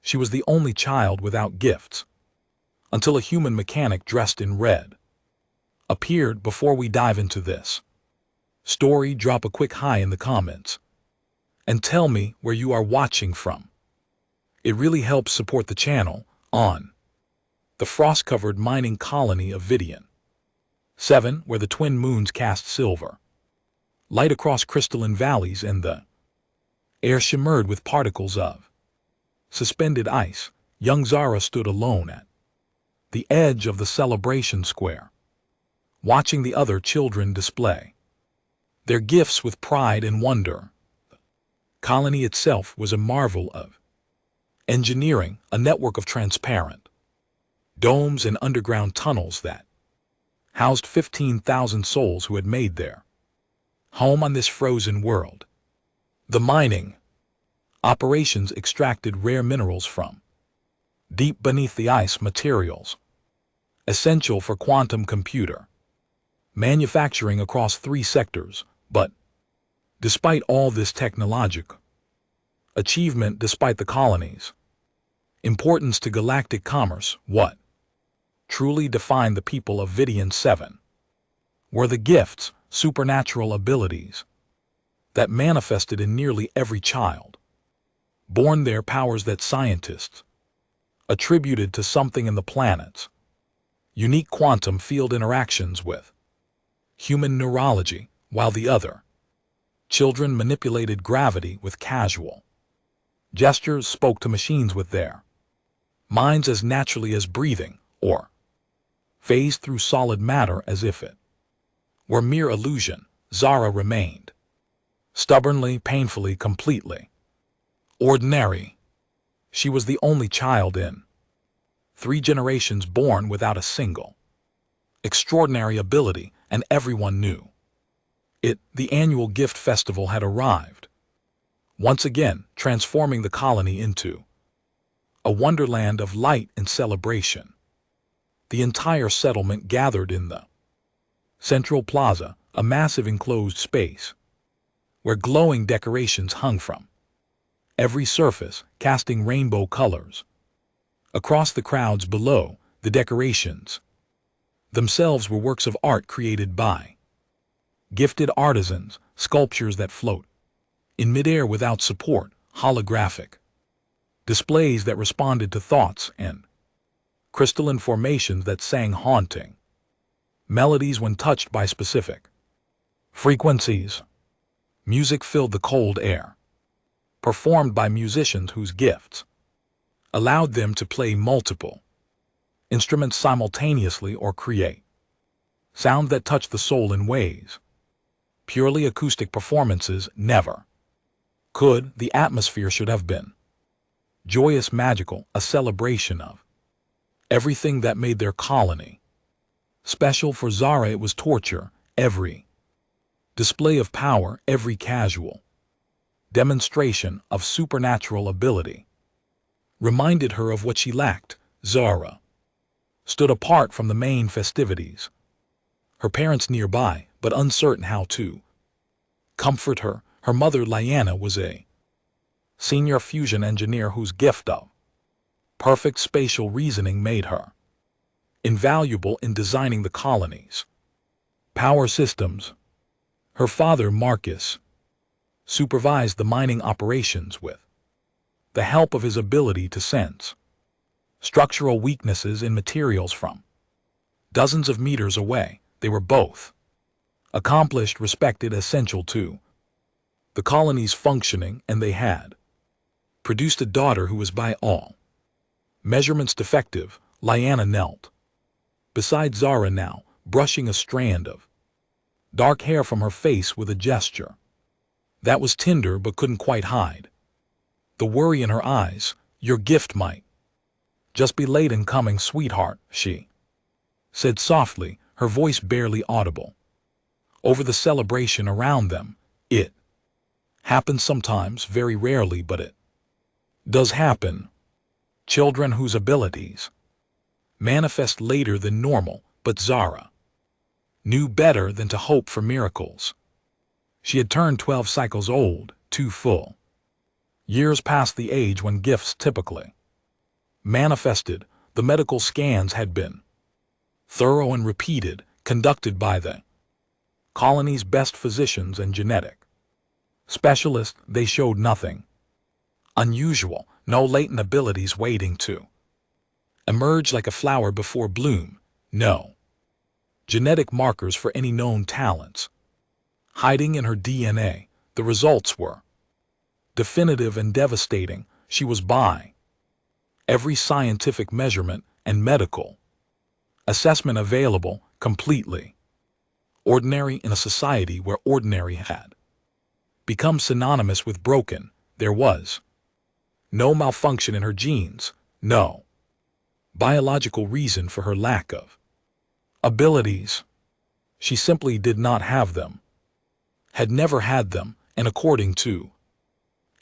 She was the only child without gifts, until a human mechanic dressed in red appeared. Before we dive into this story, drop a quick hi in the comments and tell me where you are watching from. It really helps support the channel. On the frost-covered mining colony of Vidian 7, where the twin moons cast silver light across crystalline valleys and the air shimmered with particles of suspended ice, young Zara stood alone at the edge of the celebration square, watching the other children display their gifts with pride and wonder. The colony itself was a marvel of engineering, a network of transparent domes and underground tunnels that housed 15,000 souls who had made their home on this frozen world. The mining operations extracted rare minerals from deep beneath the ice, materials essential for quantum computer manufacturing across 3 sectors. But despite all this technological achievement, despite the colony's importance to galactic commerce, what truly defined the people of Vidian 7 were the gifts, supernatural abilities that manifested in nearly every child born there, powers that scientists attributed to something in the planet's unique quantum field interactions with human neurology, while the other children manipulated gravity with casual gestures, spoke to machines with their minds as naturally as breathing, or phased through solid matter as if it were mere illusion. Zara remained stubbornly, painfully, completely ordinary. She was the only child in 3 generations born without a single extraordinary ability, and everyone knew it. The annual gift festival had arrived, once again transforming the colony into a wonderland of light and celebration. The entire settlement gathered in the central plaza, a massive enclosed space where glowing decorations hung from every surface, casting rainbow colors across the crowds below. The decorations themselves were works of art created by gifted artisans, sculptures that float in midair without support, holographic displays that responded to thoughts, and crystalline formations that sang haunting melodies when touched by specific frequencies. Music filled the cold air, performed by musicians whose gifts allowed them to play multiple instruments simultaneously or create sound that touched the soul in ways purely acoustic performances never could. The atmosphere should have been joyous, magical, a celebration of everything that made their colony special. For Zara it was torture. Every display of power, every casual demonstration of supernatural ability reminded her of what she lacked. Zara stood apart from the main festivities, her parents nearby, but uncertain how to comfort her. Her mother, Lyanna, was a senior fusion engineer whose gift of perfect spatial reasoning made her invaluable in designing the colony's power systems. Her father, Marcus, supervised the mining operations with the help of his ability to sense structural weaknesses in materials from dozens of meters away. They were both accomplished, respected, essential to the colony's functioning, and they had produced a daughter who was by all measurements defective. Lyanna knelt beside Zara now, brushing a strand of dark hair from her face with a gesture that was tender but couldn't quite hide the worry in her eyes. Your gift might just be late in coming, sweetheart, she said softly, her voice barely audible over the celebration around them. It happens sometimes, very rarely, but it does happen. Children whose abilities manifest later than normal, but Zara knew better than to hope for miracles. She had turned 12 cycles old, 2 full years past the age when gifts typically manifested. The medical scans had been thorough and repeated, conducted by the colony's best physicians and genetic specialists. They showed nothing unusual, no latent abilities waiting to emerge like a flower before bloom, no genetic markers for any known talents hiding in her DNA. The results were definitive and devastating. She was by every scientific measurement and medical assessment available, completely ordinary in a society where ordinary had become synonymous with broken. There was no malfunction in her genes, no biological reason for her lack of abilities. She simply did not have them, had never had them, and according to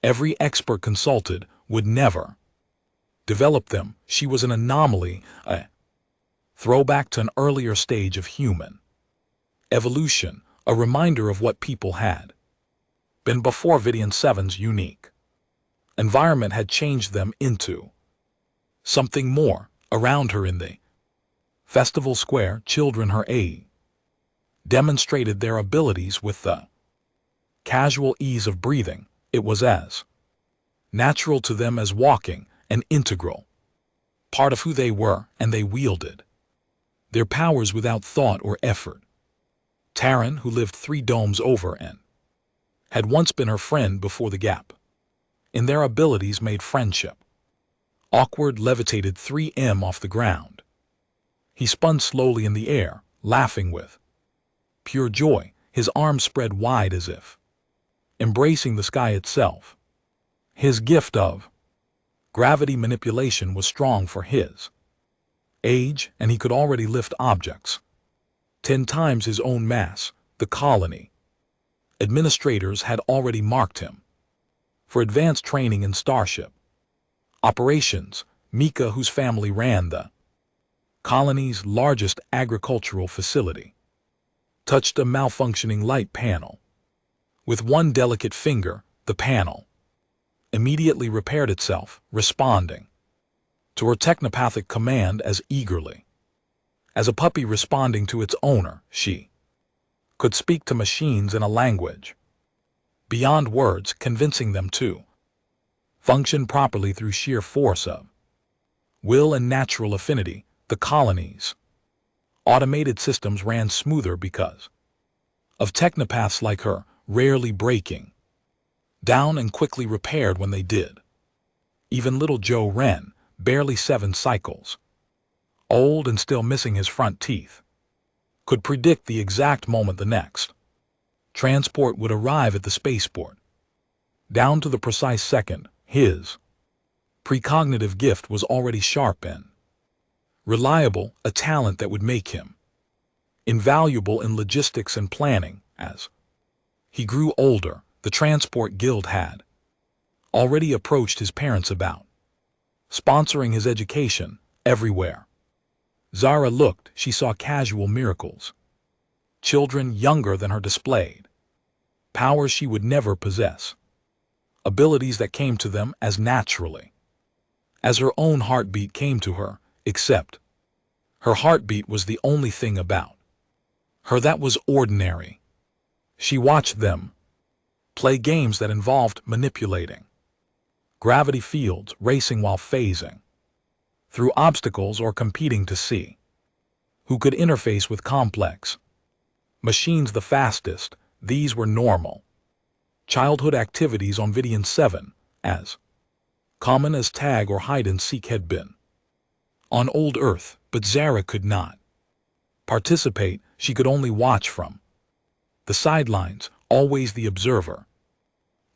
every expert consulted, would never develop them. She was an anomaly, a throwback to an earlier stage of human evolution, a reminder of what people had been before Vidian 7's unique environment had changed them into something more. Around her in the festival square, children her age demonstrated their abilities with the casual ease of breathing. It was as natural to them as walking, an integral part of who they were, and they wielded their powers without thought or effort. Taryn, who lived 3 domes over and had once been her friend before the gap in their abilities made friendship awkward, levitated 3M off the ground. He spun slowly in the air, laughing with pure joy, his arms spread wide as if embracing the sky itself. His gift of gravity manipulation was strong for his age, and he could already lift objects 10 times his own mass. The colony administrators had already marked him for advanced training in starship operations. Mika, whose family ran the colony's largest agricultural facility, touched a malfunctioning light panel. With one delicate finger, the panel immediately repaired itself, responding to her technopathic command as eagerly as a puppy responding to its owner. She could speak to machines in a language beyond words, convincing them to function properly through sheer force of will and natural affinity. The colony's automated systems ran smoother because of technopaths like her, rarely breaking down and quickly repaired when they did. Even little Joe Wren, barely 7 cycles old and still missing his front teeth, could predict the exact moment the next transport would arrive at the spaceport. Down to the precise second, his precognitive gift was already sharp and reliable, a talent that would make him invaluable in logistics and planning. As he grew older, the Transport Guild had already approached his parents about sponsoring his education. Everywhere Zara looked, she saw casual miracles. Children younger than her displayed powers she would never possess, abilities that came to them as naturally as her own heartbeat came to her, except her heartbeat was the only thing about her that was ordinary. She watched them play games that involved manipulating gravity fields, racing while phasing through obstacles, or competing to see who could interface with complex machines the fastest. These were normal childhood activities on Vidian 7, as common as tag or hide and seek had been on old Earth, but Zara could not participate. She could only watch from the sidelines, always the observer,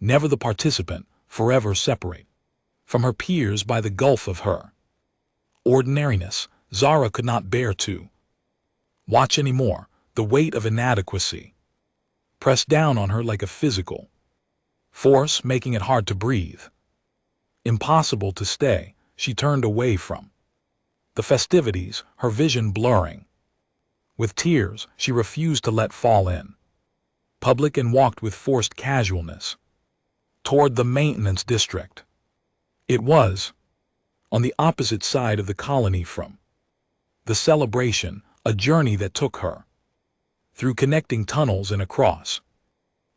never the participant, forever separate from her peers by the gulf of her ordinariness. Zara could not bear to watch anymore. The weight of inadequacy pressed down on her like a physical force, making it hard to breathe, impossible to stay. She turned away from the festivities, her vision blurring. With tears, she refused to let fall in public and walked with forced casualness toward the maintenance district. It was on the opposite side of the colony from the celebration, a journey that took her through connecting tunnels and across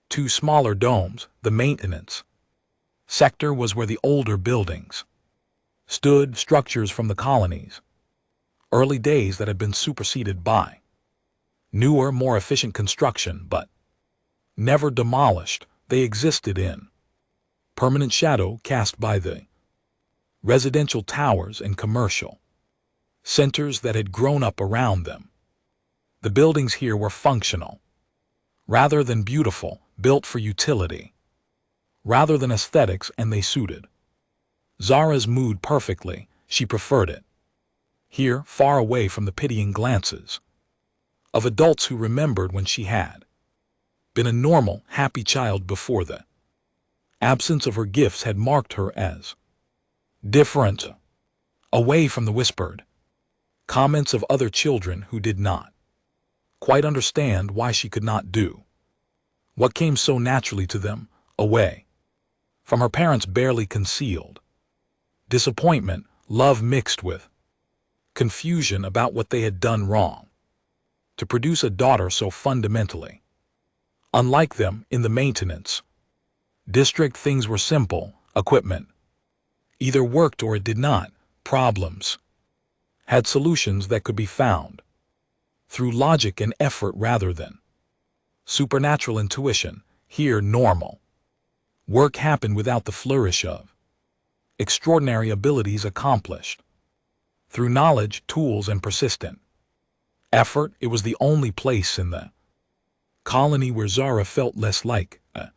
two smaller domes. The maintenance sector was where the older buildings stood, structures from the colony's early days that had been superseded by newer, more efficient construction, but never demolished. They existed in permanent shadow cast by the residential towers and commercial centers that had grown up around them. The buildings here were functional rather than beautiful, built for utility rather than aesthetics, and they suited Zara's mood perfectly. She preferred it here, far away from the pitying glances of adults who remembered when she had been a normal, happy child before the absence of her gifts had marked her as different, away from the whispered comments of other children who did not quite understand why she could not do what came so naturally to them, away from her parents' barely concealed disappointment, love mixed with confusion about what they had done wrong to produce a daughter so fundamentally unlike them. In the maintenance district, things were simple. Equipment either worked or it did not. Problems had solutions that could be found through logic and effort rather than supernatural intuition. Here, normal work happened without the flourish of extraordinary abilities accomplished through knowledge, tools, and persistent effort. It was the only place in the colony where Zara felt less like a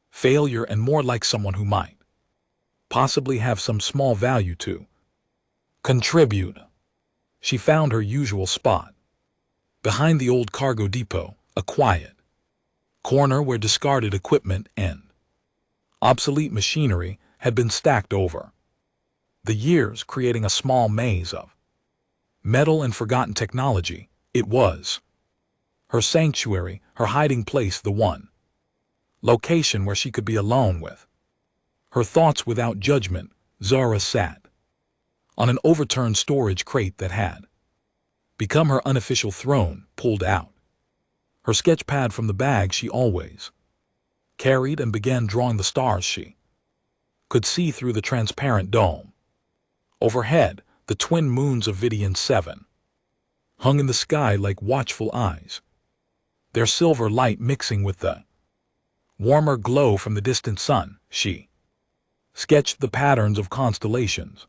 failure and more like someone who might possibly have some small value to contribute. She found her usual spot behind the old cargo depot, a quiet corner where discarded equipment and obsolete machinery had been stacked over the years, creating a small maze of metal and forgotten technology. It was her sanctuary, her hiding place, the one location where she could be alone with her thoughts without judgment. Zara sat on an overturned storage crate that had become her unofficial throne, pulled out her sketch pad from the bag she always carried, and began drawing the stars she could see through the transparent dome. Overhead, the twin moons of Vidian 7 hung in the sky like watchful eyes, their silver light mixing with the warmer glow from the distant sun. She sketched the patterns of constellations,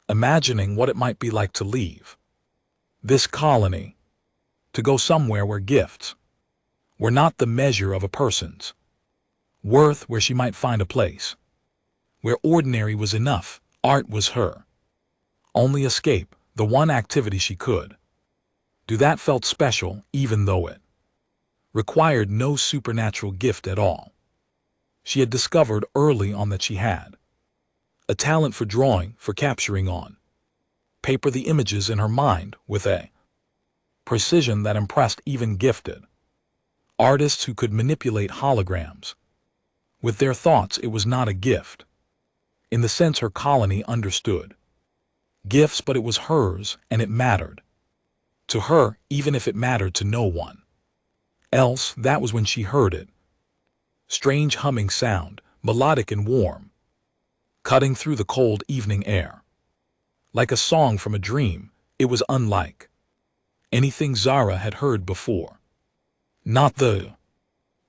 imagining what it might be like to leave this colony, to go somewhere where gifts were not the measure of a person's worth, where she might find a place where ordinary was enough. Art was her only escape, the one activity she could do that felt special, even though it required no supernatural gift at all. She had discovered early on that she had a talent for drawing, for capturing on paper the images in her mind with a precision that impressed even gifted artists who could manipulate holograms with their thoughts. It was not a gift in the sense her colony understood gifts, but it was hers, and it mattered to her, even if it mattered to no one else. That was when she heard it. Strange humming sound, melodic and warm, cutting through the cold evening air. Like a song from a dream, it was unlike anything Zara had heard before. Not the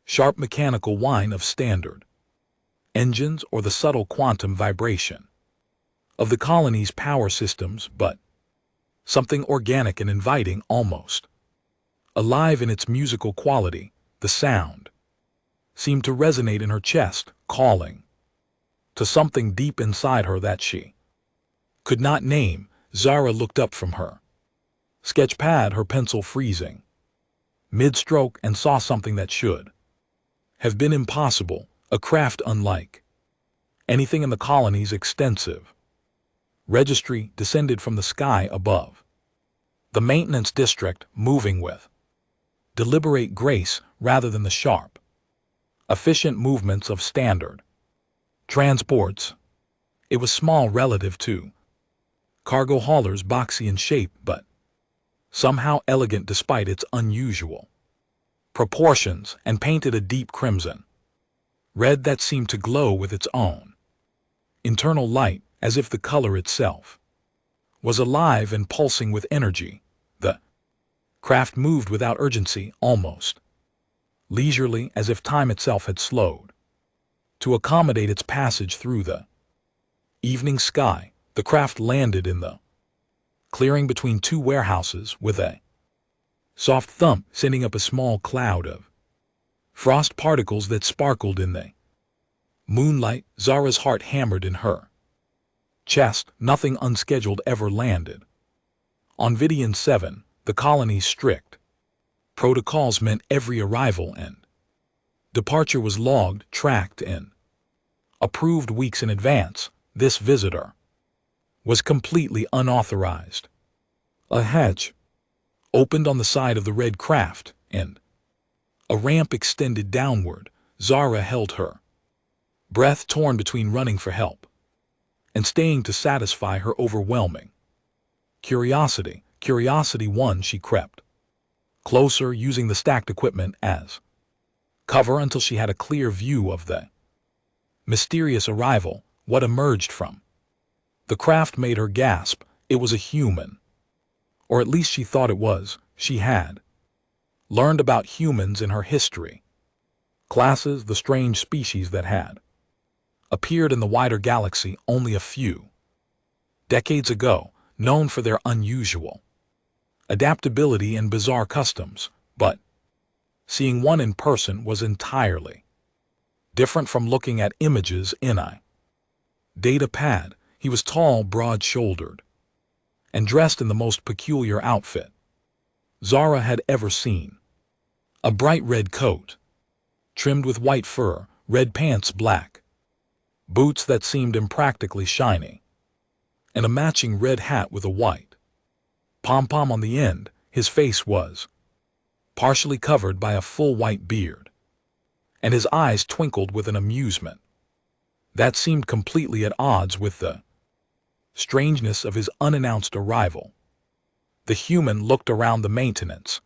sharp mechanical whine of standard engines or the subtle quantum vibration of the colony's power systems, but something organic and inviting, almost alive in its musical quality. The sound seemed to resonate in her chest, calling to something deep inside her that she could not name. Zara looked up from her sketch pad, her pencil freezing mid-stroke, and saw something that should have been impossible, a craft unlike anything in the colony's extensive registry, descended from the sky above the maintenance district, moving with deliberate grace rather than the sharp, efficient movements of standard transports. It was small relative to Cargo haulers, boxy in shape but somehow elegant despite its unusual proportions, and painted a deep crimson red that seemed to glow with its own internal light, as if the color itself was alive and pulsing with energy. The craft moved without urgency, almost leisurely, as if time itself had slowed to accommodate its passage through the evening sky. The craft landed in the clearing between two warehouses with a soft thump, sending up a small cloud of frost particles that sparkled in the moonlight. Zara's heart hammered in her chest. Nothing unscheduled ever landed. On Vidian 7, the colony's strict protocols meant every arrival and departure was logged, tracked, and approved weeks in advance. This visitor was completely unauthorized. A hatch opened on the side of the red craft, and a ramp extended downward. Zara held her breath, torn between running for help and staying to satisfy her overwhelming curiosity. Curiosity won. She crept closer, using the stacked equipment as cover until she had a clear view of the mysterious arrival. What emerged from the craft made her gasp. It was a human. Or at least she thought it was. She had learned about humans in her history classes, the strange species that had appeared in the wider galaxy only a few decades ago, known for their unusual adaptability and bizarre customs. But seeing one in person was entirely different from looking at images in a data pad. He was tall, broad-shouldered, and dressed in the most peculiar outfit Zara had ever seen. A bright red coat, trimmed with white fur, red pants, black boots that seemed impractically shiny, and a matching red hat with a white pom-pom on the end. His face was partially covered by a full white beard, and his eyes twinkled with an amusement that seemed completely at odds with the strangeness of his unannounced arrival. The human looked around the maintenance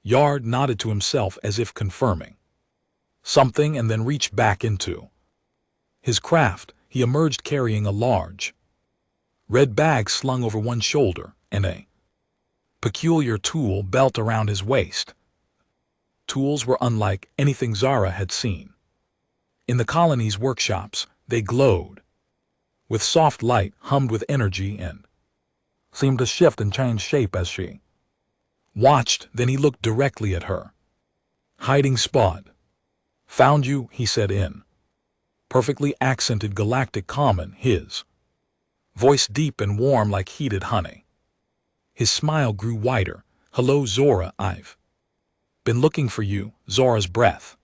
yard, nodded to himself as if confirming something, and then reached back into his craft. He emerged carrying a large red bag slung over one shoulder and a peculiar tool belt around his waist. Tools were unlike anything Zara had seen in the colony's workshops. They glowed with soft light, hummed with energy, and seemed to shift and change shape as she watched. Then he looked directly at her hiding spot. "Found you," he said in perfectly accented galactic common, his voice deep and warm like heated honey. His smile grew wider. "Hello, Zora, I've been looking for you." Zora's breath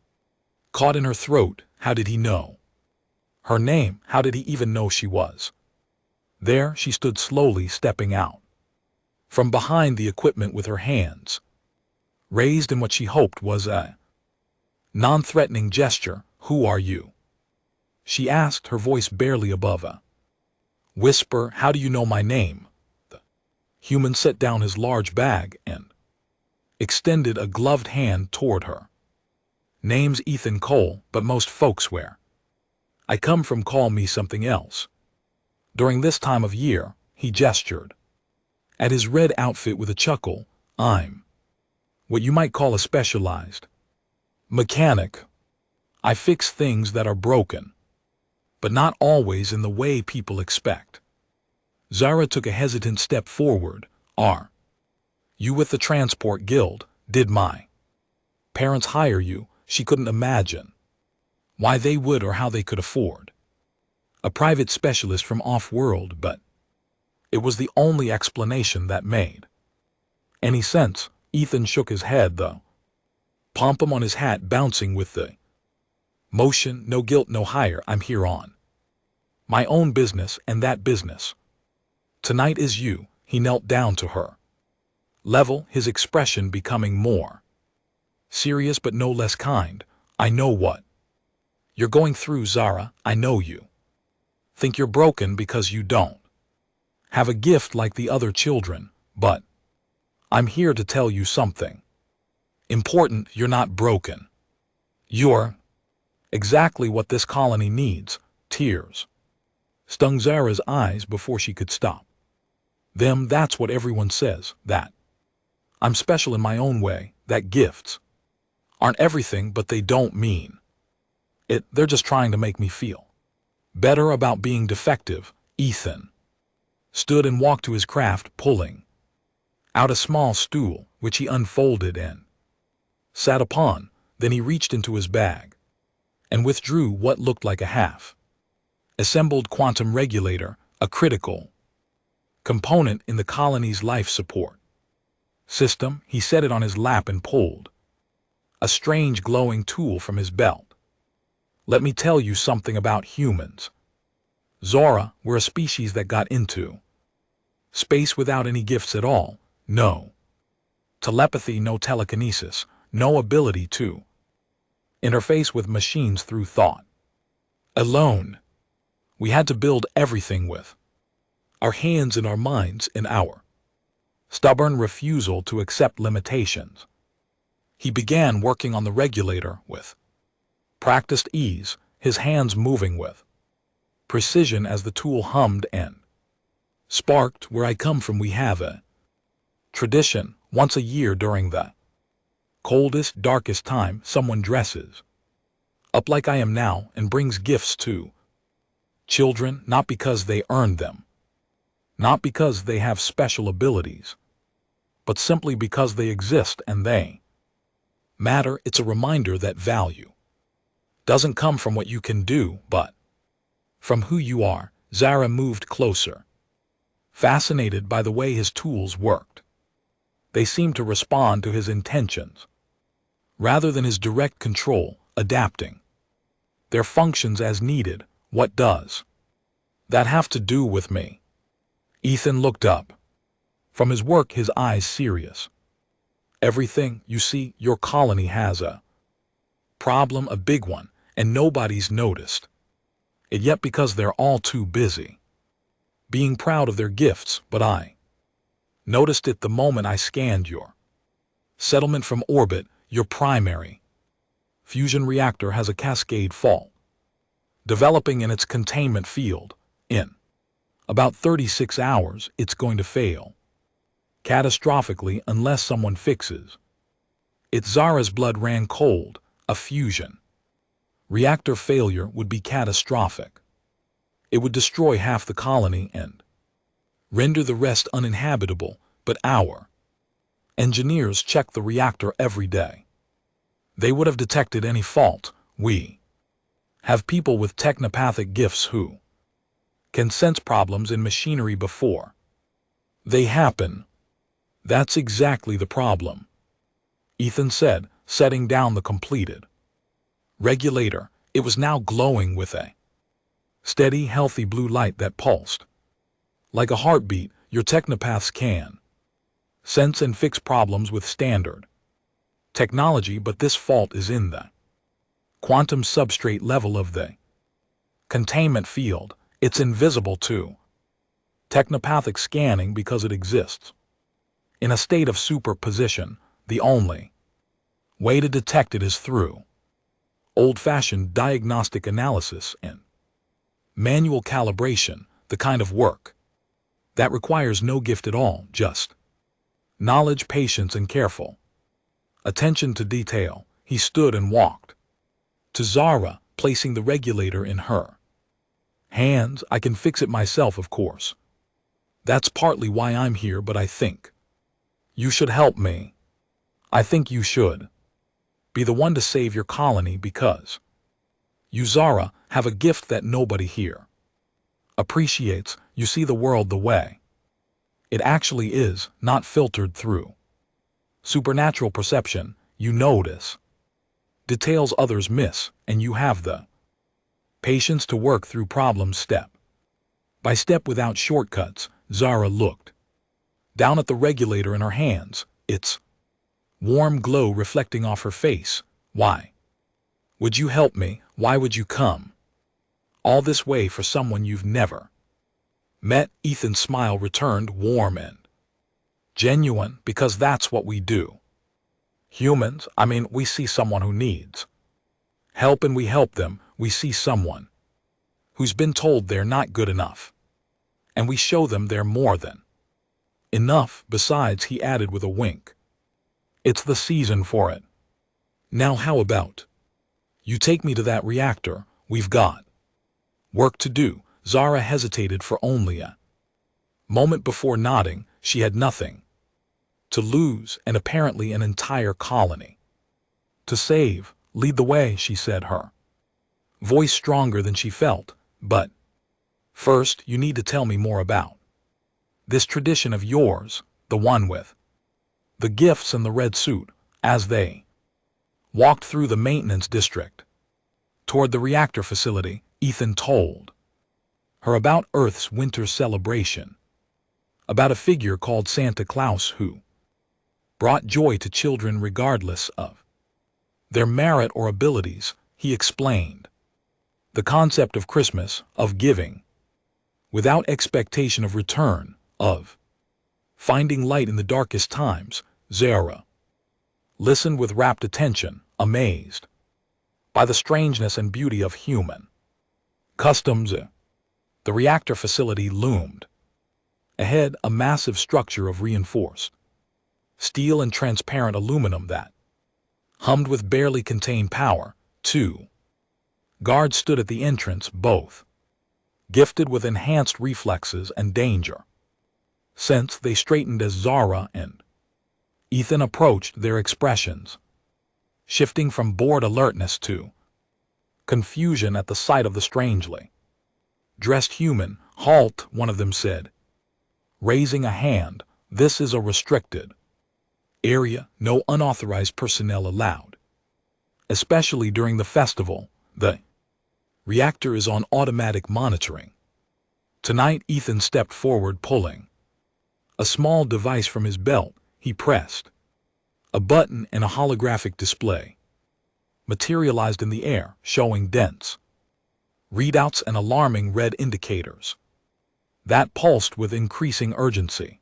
caught in her throat. How did he know her name? How did he even know she was there? She stood slowly, stepping out from behind the equipment with her hands raised in what she hoped was a non-threatening gesture. "Who are you?" she asked, her voice barely above a whisper. "How do you know my name?" The human set down his large bag and extended a gloved hand toward her. "Name's Ethan Cole, but most folks swear I come from call me something else." During this time of year, he gestured at his red outfit with a chuckle. "I'm what you might call a specialized mechanic. I fix things that are broken, but not always in the way people expect." Zara took a hesitant step forward. "Are you with the Transport Guild? Did my parents hire you?" She couldn't imagine why they would or how they could afford a private specialist from off-world, but it was the only explanation that made any sense. Ethan shook his head, though pom-pom on his hat bouncing with the motion. "No guilt, no hire. I'm here on my own business, and that business tonight is you." He knelt down to her level, his expression becoming more serious but no less kind. "I know what you're going through, Zara. I know you think you're broken because you don't have a gift like the other children, but I'm here to tell you something. Important, you're not broken. You're exactly what this colony needs. Tears stung Zara's eyes before she could stop. That's what everyone says, that I'm special in my own way, that gifts aren't everything, but they don't mean it. They're just trying to make me feel better about being defective. Ethan stood and walked to his craft, pulling out a small stool, which he unfolded and sat upon. Then he reached into his bag and withdrew what looked like a half-assembled quantum regulator, a critical component in the colony's life support system. He set it on his lap and pulled a strange glowing tool from his belt. Let me tell you something about humans. Zara, we're a species that got into space without any gifts at all. No telepathy, no telekinesis, no ability to interface with machines through thought alone. We had to build everything with our hands and our minds and our stubborn refusal to accept limitations. He began working on the regulator with practiced ease, his hands moving with precision as the tool hummed and sparked. Where I come from, we have a tradition. Once a year during the coldest, darkest time, someone dresses up like I am now and brings gifts to children, not because they earned them, not because they have special abilities, but simply because they exist and they matter. It's a reminder that value doesn't come from what you can do, but from who you are. Zara moved closer, fascinated by the way his tools worked. They seemed to respond to his intentions, rather than his direct control, adapting their functions as needed. What does that have to do with me? Ethan looked up from his work, his eyes serious. Everything. You see, your colony has a problem, a big one, and nobody's noticed it yet because they're all too busy being proud of their gifts. But I noticed it the moment I scanned your settlement from orbit. Your primary fusion reactor has a cascade fault developing in its containment field. In about 36 hours, it's going to fail catastrophically unless someone fixes it. Zara's blood ran cold. A fusion reactor failure would be catastrophic. It would destroy half the colony and render the rest uninhabitable. But our engineers check the reactor every day. They would have detected any fault. We have people with technopathic gifts who can sense problems in machinery before they happen. That's exactly the problem, Ethan said, setting down the completed regulator. It was now glowing with a steady, healthy blue light that pulsed like a heartbeat. Your technopaths can sense and fix problems with standard technology, but this fault is in the quantum substrate level of the containment field. It's invisible to technopathic scanning because it exists in a state of superposition. The only way to detect it is through old-fashioned diagnostic analysis and manual calibration, the kind of work that requires no gift at all, just knowledge, patience, and careful attention to detail. He stood and walked to Zara, placing the regulator in her hands. I can fix it myself, of course. That's partly why I'm here, but I think you should help me. I think you should be the one to save your colony, because you, Zara, have a gift that nobody here appreciates. You see the world the way it actually is, not filtered through supernatural perception. You notice details others miss, and you have the patience to work through problems step by step without shortcuts. Zara looked down at the regulator in her hands, its warm glow reflecting off her face. Why would you help me? Why would you come all this way for someone you've never Met Ethan's smile returned warm and genuine because that's what we do. Humans, we see someone who needs help and we help them. We see someone who's been told they're not good enough, and we show them they're more than enough. Besides, he added with a wink, it's the season for it. Now how about you take me to that reactor? We've got work to do. Zara hesitated for only a moment before nodding. She had nothing to lose and apparently an entire colony to save. Lead the way, she said, her voice stronger than she felt. But first, you need to tell me more about this tradition of yours, the one with the gifts and the red suit. As they walked through the maintenance district toward the reactor facility, Ethan told her about Earth's winter celebration, about a figure called Santa Claus who brought joy to children regardless of their merit or abilities. He explained the concept of Christmas, of giving without expectation of return, of finding light in the darkest times. Zara listened with rapt attention, amazed by the strangeness and beauty of human customs. The reactor facility loomed ahead, a massive structure of reinforced steel and transparent aluminum that hummed with barely contained power. 2 guards stood at the entrance, both gifted with enhanced reflexes and danger sense. They straightened as Zara and Ethan approached, their expressions shifting from bored alertness to confusion at the sight of the strangely dressed human. Halt, one of them said, raising a hand. This is a restricted area. No unauthorized personnel allowed, especially during the festival. The reactor is on automatic monitoring tonight. Ethan stepped forward, pulling a small device from his belt. He pressed a button and a holographic display materialized in the air, showing dense readouts and alarming red indicators that pulsed with increasing urgency.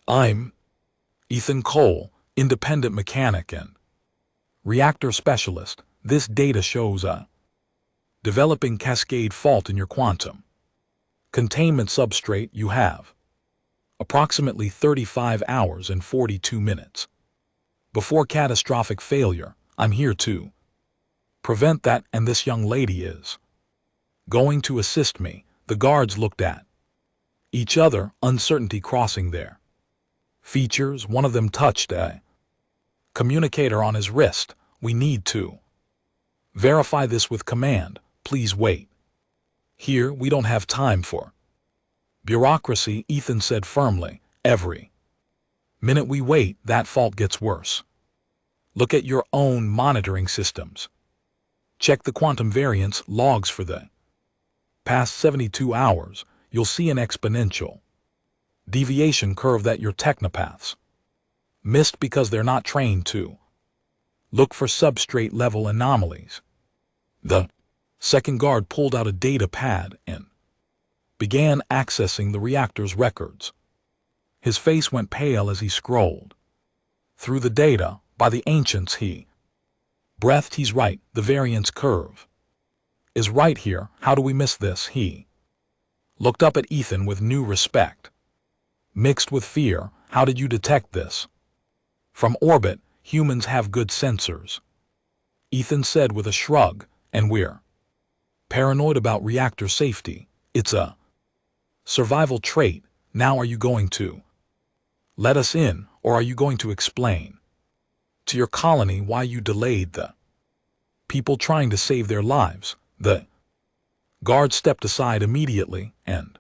I'm Ethan Cole, independent mechanic and reactor specialist. This data shows a developing cascade fault in your quantum containment substrate. You have approximately 35 hours and 42 minutes before catastrophic failure. I'm here to prevent that, and this young lady is going to assist me. The guards looked at each other, uncertainty crossing their features. One of them touched a communicator on his wrist. We need to verify this with command. Please wait here. We don't have time for bureaucracy, Ethan said firmly. Every minute we wait, that fault gets worse. Look at your own monitoring systems. Check the quantum variance logs for the past 72 hours. You'll see an exponential deviation curve that your technopaths missed because they're not trained to look for substrate level anomalies. The second guard pulled out a data pad and began accessing the reactor's records. His face went pale as he scrolled through the data. By the ancients, he breathed. He's right. The variance curve is right here. How do we miss this? He looked up at Ethan with new respect, mixed with fear. How did you detect this? From orbit. Humans have good sensors, Ethan said with a shrug, and we're paranoid about reactor safety. It's a survival trait. Now are you going to let us in, or are you going to explain to your colony why you delayed the people trying to save their lives? The guard stepped aside immediately, and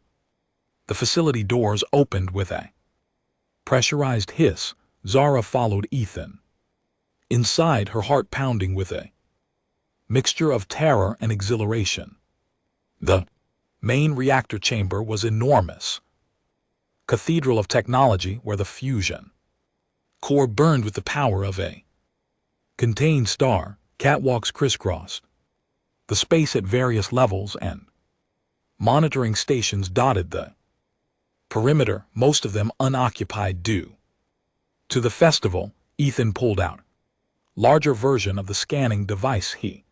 the facility doors opened with a pressurized hiss. Zara followed Ethan inside, her heart pounding with a mixture of terror and exhilaration. The main reactor chamber was enormous, cathedral of technology where the fusion core burned with the power of a contained star. Catwalks crisscrossed the space at various levels, and monitoring stations dotted the Perimeter, most of them unoccupied due to the festival. Ethan pulled out larger version of the scanning device he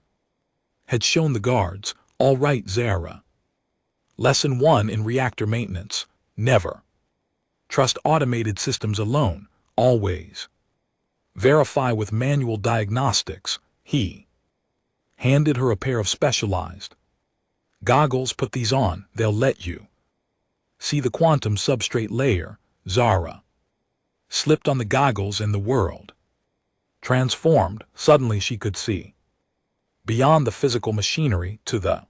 had shown the guards. All right, Zara. Lesson 1 in reactor maintenance: never trust automated systems alone. Always verify with manual diagnostics. He handed her a pair of specialized goggles. Put these on, they'll let you see the quantum substrate layer. Zara slipped on the goggles and the world transformed. Suddenly she could see beyond the physical machinery to the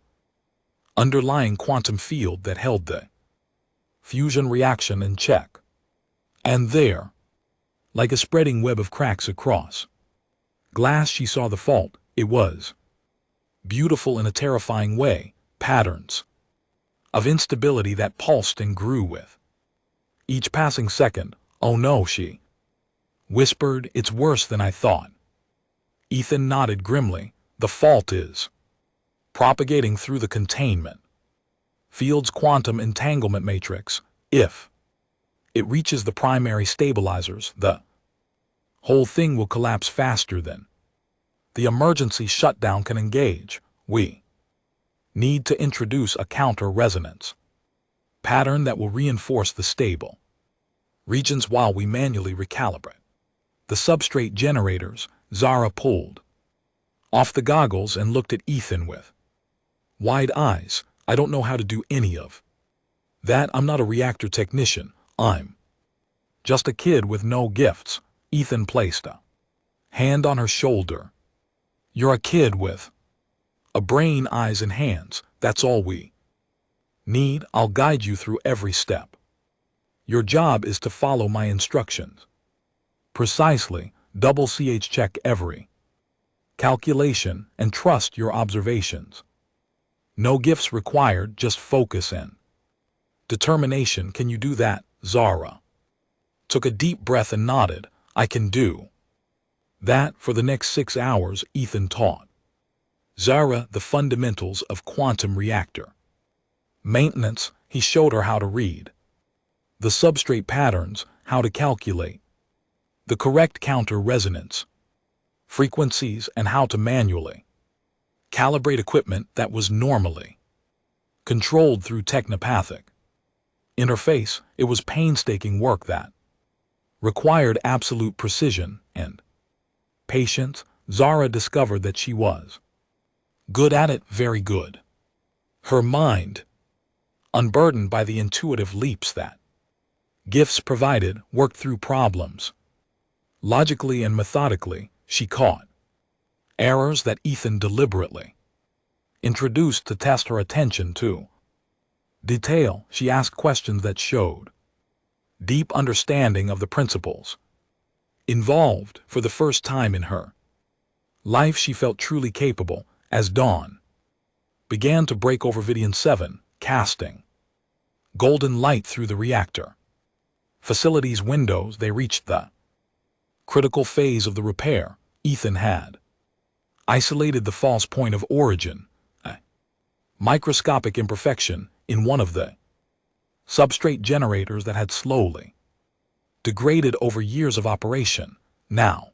underlying quantum field that held the fusion reaction in check. And there, like a spreading web of cracks across glass, she saw the fault. It was beautiful in a terrifying way, patterns of instability that pulsed and grew with each passing second. Oh no, she whispered, it's worse than I thought. Ethan nodded grimly. The fault is propagating through the containment field's quantum entanglement matrix. If it reaches the primary stabilizers, the whole thing will collapse faster than the emergency shutdown can engage. We need to introduce a counter-resonance pattern that will reinforce the stable regions while we manually recalibrate the substrate generators. Zara pulled off the goggles and looked at Ethan with wide eyes. I don't know how to do any of that. I'm not a reactor technician. I'm just a kid with no gifts. Ethan placed a hand on her shoulder. You're a kid with a brain, eyes, and hands. That's all we need. I'll guide you through every step. Your job is to follow my instructions precisely. Double check every calculation and trust your observations. No gifts required, just focus and determination. Can you do that? Zara took a deep breath and nodded. I can do that. For the next 6 hours, Ethan taught Zara the fundamentals of quantum reactor maintenance. He showed her how to read the substrate patterns, how to calculate the correct counter-resonance frequencies, and how to manually calibrate equipment that was normally controlled through technopathic interface. It was painstaking work that required absolute precision and patience. Zara discovered that she was good at it, very good. Her mind, unburdened by the intuitive leaps that gifts provided, worked through problems logically and methodically. She caught errors that Ethan deliberately introduced to test her attention to detail. She asked questions that showed deep understanding of the principles involved. For the first time in her life, she felt truly capable. As dawn began to break over Vidian 7, casting golden light through the reactor facility's windows, they reached the critical phase of the repair. Ethan had isolated the false point of origin, a microscopic imperfection in one of the substrate generators that had slowly degraded over years of operation. Now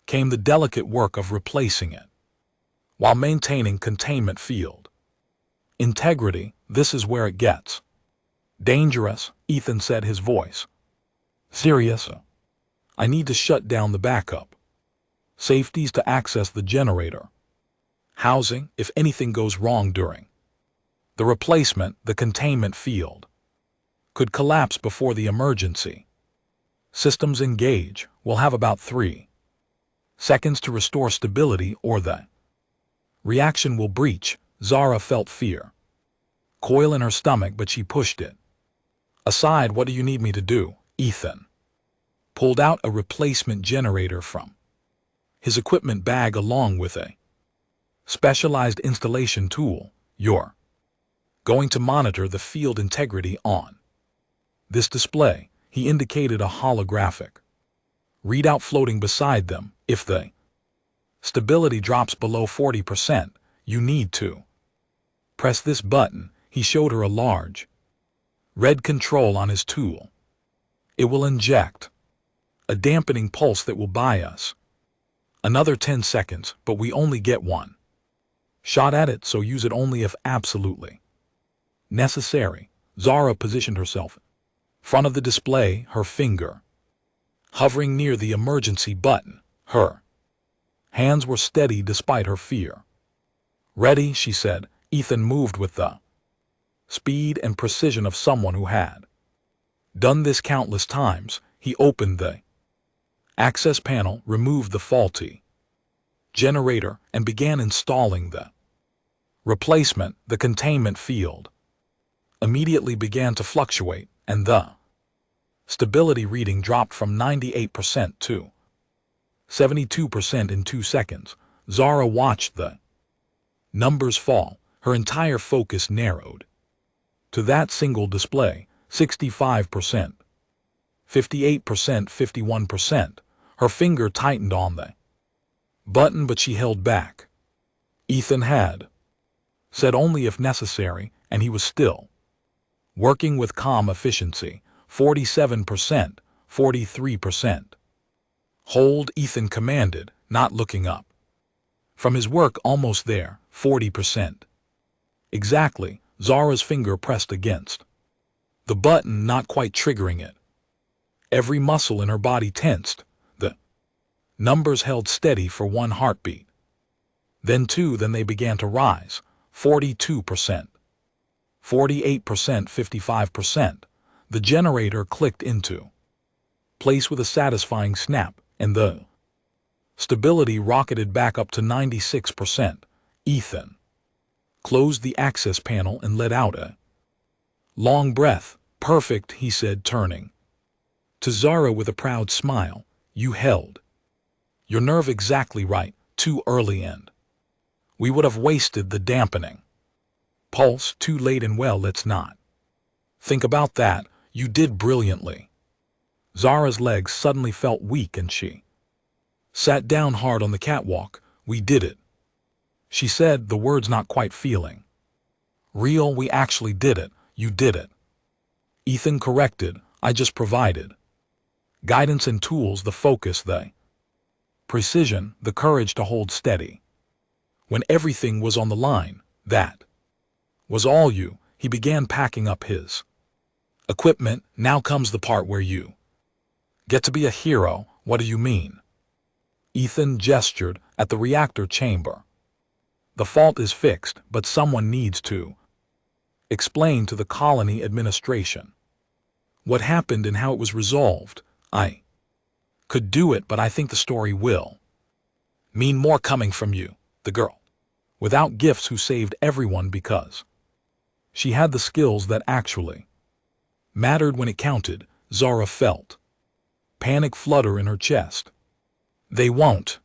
came the delicate work of replacing it while maintaining containment field integrity. This is where it gets dangerous, Ethan said, his voice serious. I need to shut down the backup safeties to access the generator housing. If anything goes wrong during the replacement, the containment field could collapse before the emergency systems engage. We'll have about 3 seconds to restore stability or the reaction will breach. Zara felt fear coil in her stomach, but she pushed it aside. What do you need me to do? Ethan pulled out a replacement generator from his equipment bag along with a specialized installation tool. You're going to monitor the field integrity on this display. He indicated a holographic readout floating beside them. If the stability drops below 40%, you need to press this button. He showed her a large Red control on his tool. It will inject a dampening pulse that will buy us another 10 seconds, but we only get one shot at it, so use it only if absolutely necessary. Zara positioned herself in front of the display, her finger hovering near the emergency button. Her hands were steady despite her fear. Ready, she said. Ethan moved with the speed and precision of someone who had done this countless times. He opened the access panel, removed the faulty generator, and began installing the replacement. The containment field immediately began to fluctuate, and the stability reading dropped from 98% to 72% in 2 seconds. Zara watched the numbers fall. Her entire focus narrowed to that single display. 65%, 58%, 51%. Her finger tightened on the button, but she held back. Ethan had said only if necessary, and he was still working with calm efficiency. 47%, 43%. Hold, Ethan commanded, not looking up from his work. Almost there. 40%. Exactly. Zara's finger pressed against the button, not quite triggering it. Every muscle in her body tensed. The numbers held steady for 1 heartbeat. Then 2, then they began to rise. 42%. 48%, 55%. The generator clicked into place with a satisfying snap, and the stability rocketed back up to 96%. Ethan closed the access panel and let out a long breath. Perfect, he said, turning to Zara with a proud smile. You held your nerve exactly right. Too early, and we would have wasted the dampening pulse. Too late, and well, let's not think about that. You did brilliantly. Zara's legs suddenly felt weak, and she sat down hard on the catwalk. We did it, she said, the words not quite feeling real. We actually did it. You did it, Ethan corrected. I just provided guidance and tools, the focus, the precision, the courage to hold steady when everything was on the line. That was all you. He began packing up his equipment. Now comes the part where you get to be a hero. What do you mean? Ethan gestured at the reactor chamber. The fault is fixed, but someone needs to explain to the colony administration what happened and how it was resolved. I could do it, but I think the story will mean more coming from you, the girl without gifts who saved everyone because she had the skills that actually mattered when it counted. Zara felt panic flutter in her chest. They won't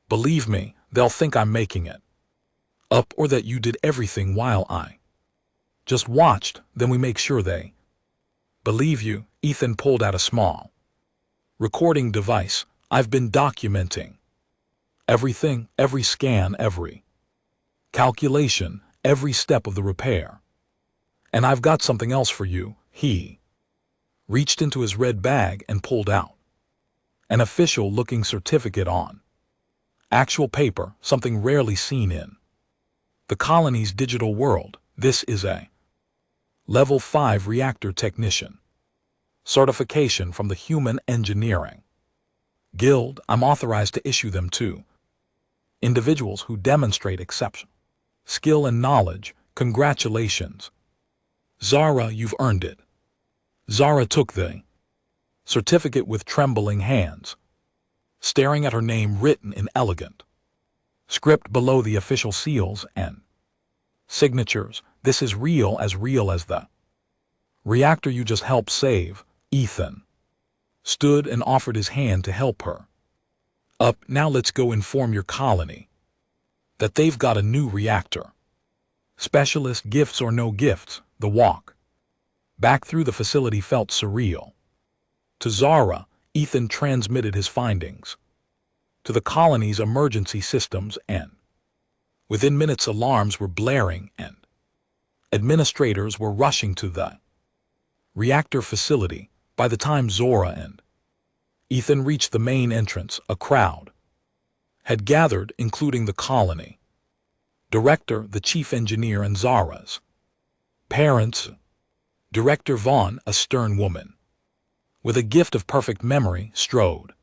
believe me. They'll think I'm making it up, or that you did everything while I just watched. Then we make sure they believe you. Ethan pulled out a small recording device. I've been documenting everything, every scan, every calculation, every step of the repair. And I've got something else for you. He reached into his red bag and pulled out an official-looking certificate on actual paper, something rarely seen in the colony's digital world. This is a Level 5 reactor technician certification from the Human Engineering Guild. I'm authorized to issue them to individuals who demonstrate exceptional skill and knowledge. Congratulations, Zara, you've earned it. Zara took the certificate with trembling hands, staring at her name written in elegant script below the official seals and signatures. This is real as the reactor you just helped save. Ethan stood and offered his hand to help her up. Now let's go inform your colony that they've got a new reactor specialist. Gifts or no gifts, the walk back through the facility felt surreal. To Zara, Ethan transmitted his findings to the colony's emergency systems, and within minutes alarms were blaring and administrators were rushing to the Reactor facility. By the time Zora and Ethan reached the main entrance, a crowd had gathered, including the colony director, the chief engineer, and Zara's parents. Director Vaughn, a stern woman with a gift of perfect memory, strode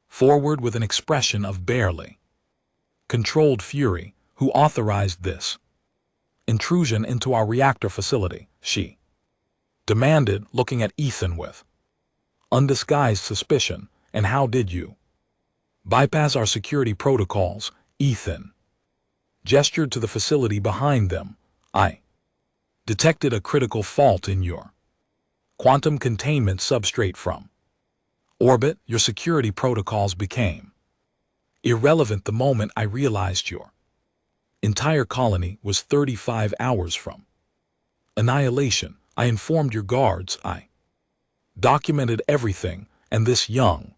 forward with an expression of barely controlled fury. Who authorized this intrusion into our reactor facility? She demanded, looking at Ethan with undisguised suspicion. And how did you bypass our security protocols? Ethan gestured to the facility behind them. I detected a critical fault in your quantum containment substrate from orbit. Your security protocols became irrelevant the moment I realized your entire colony was 35 hours from annihilation. I informed your guards. I documented everything, and this young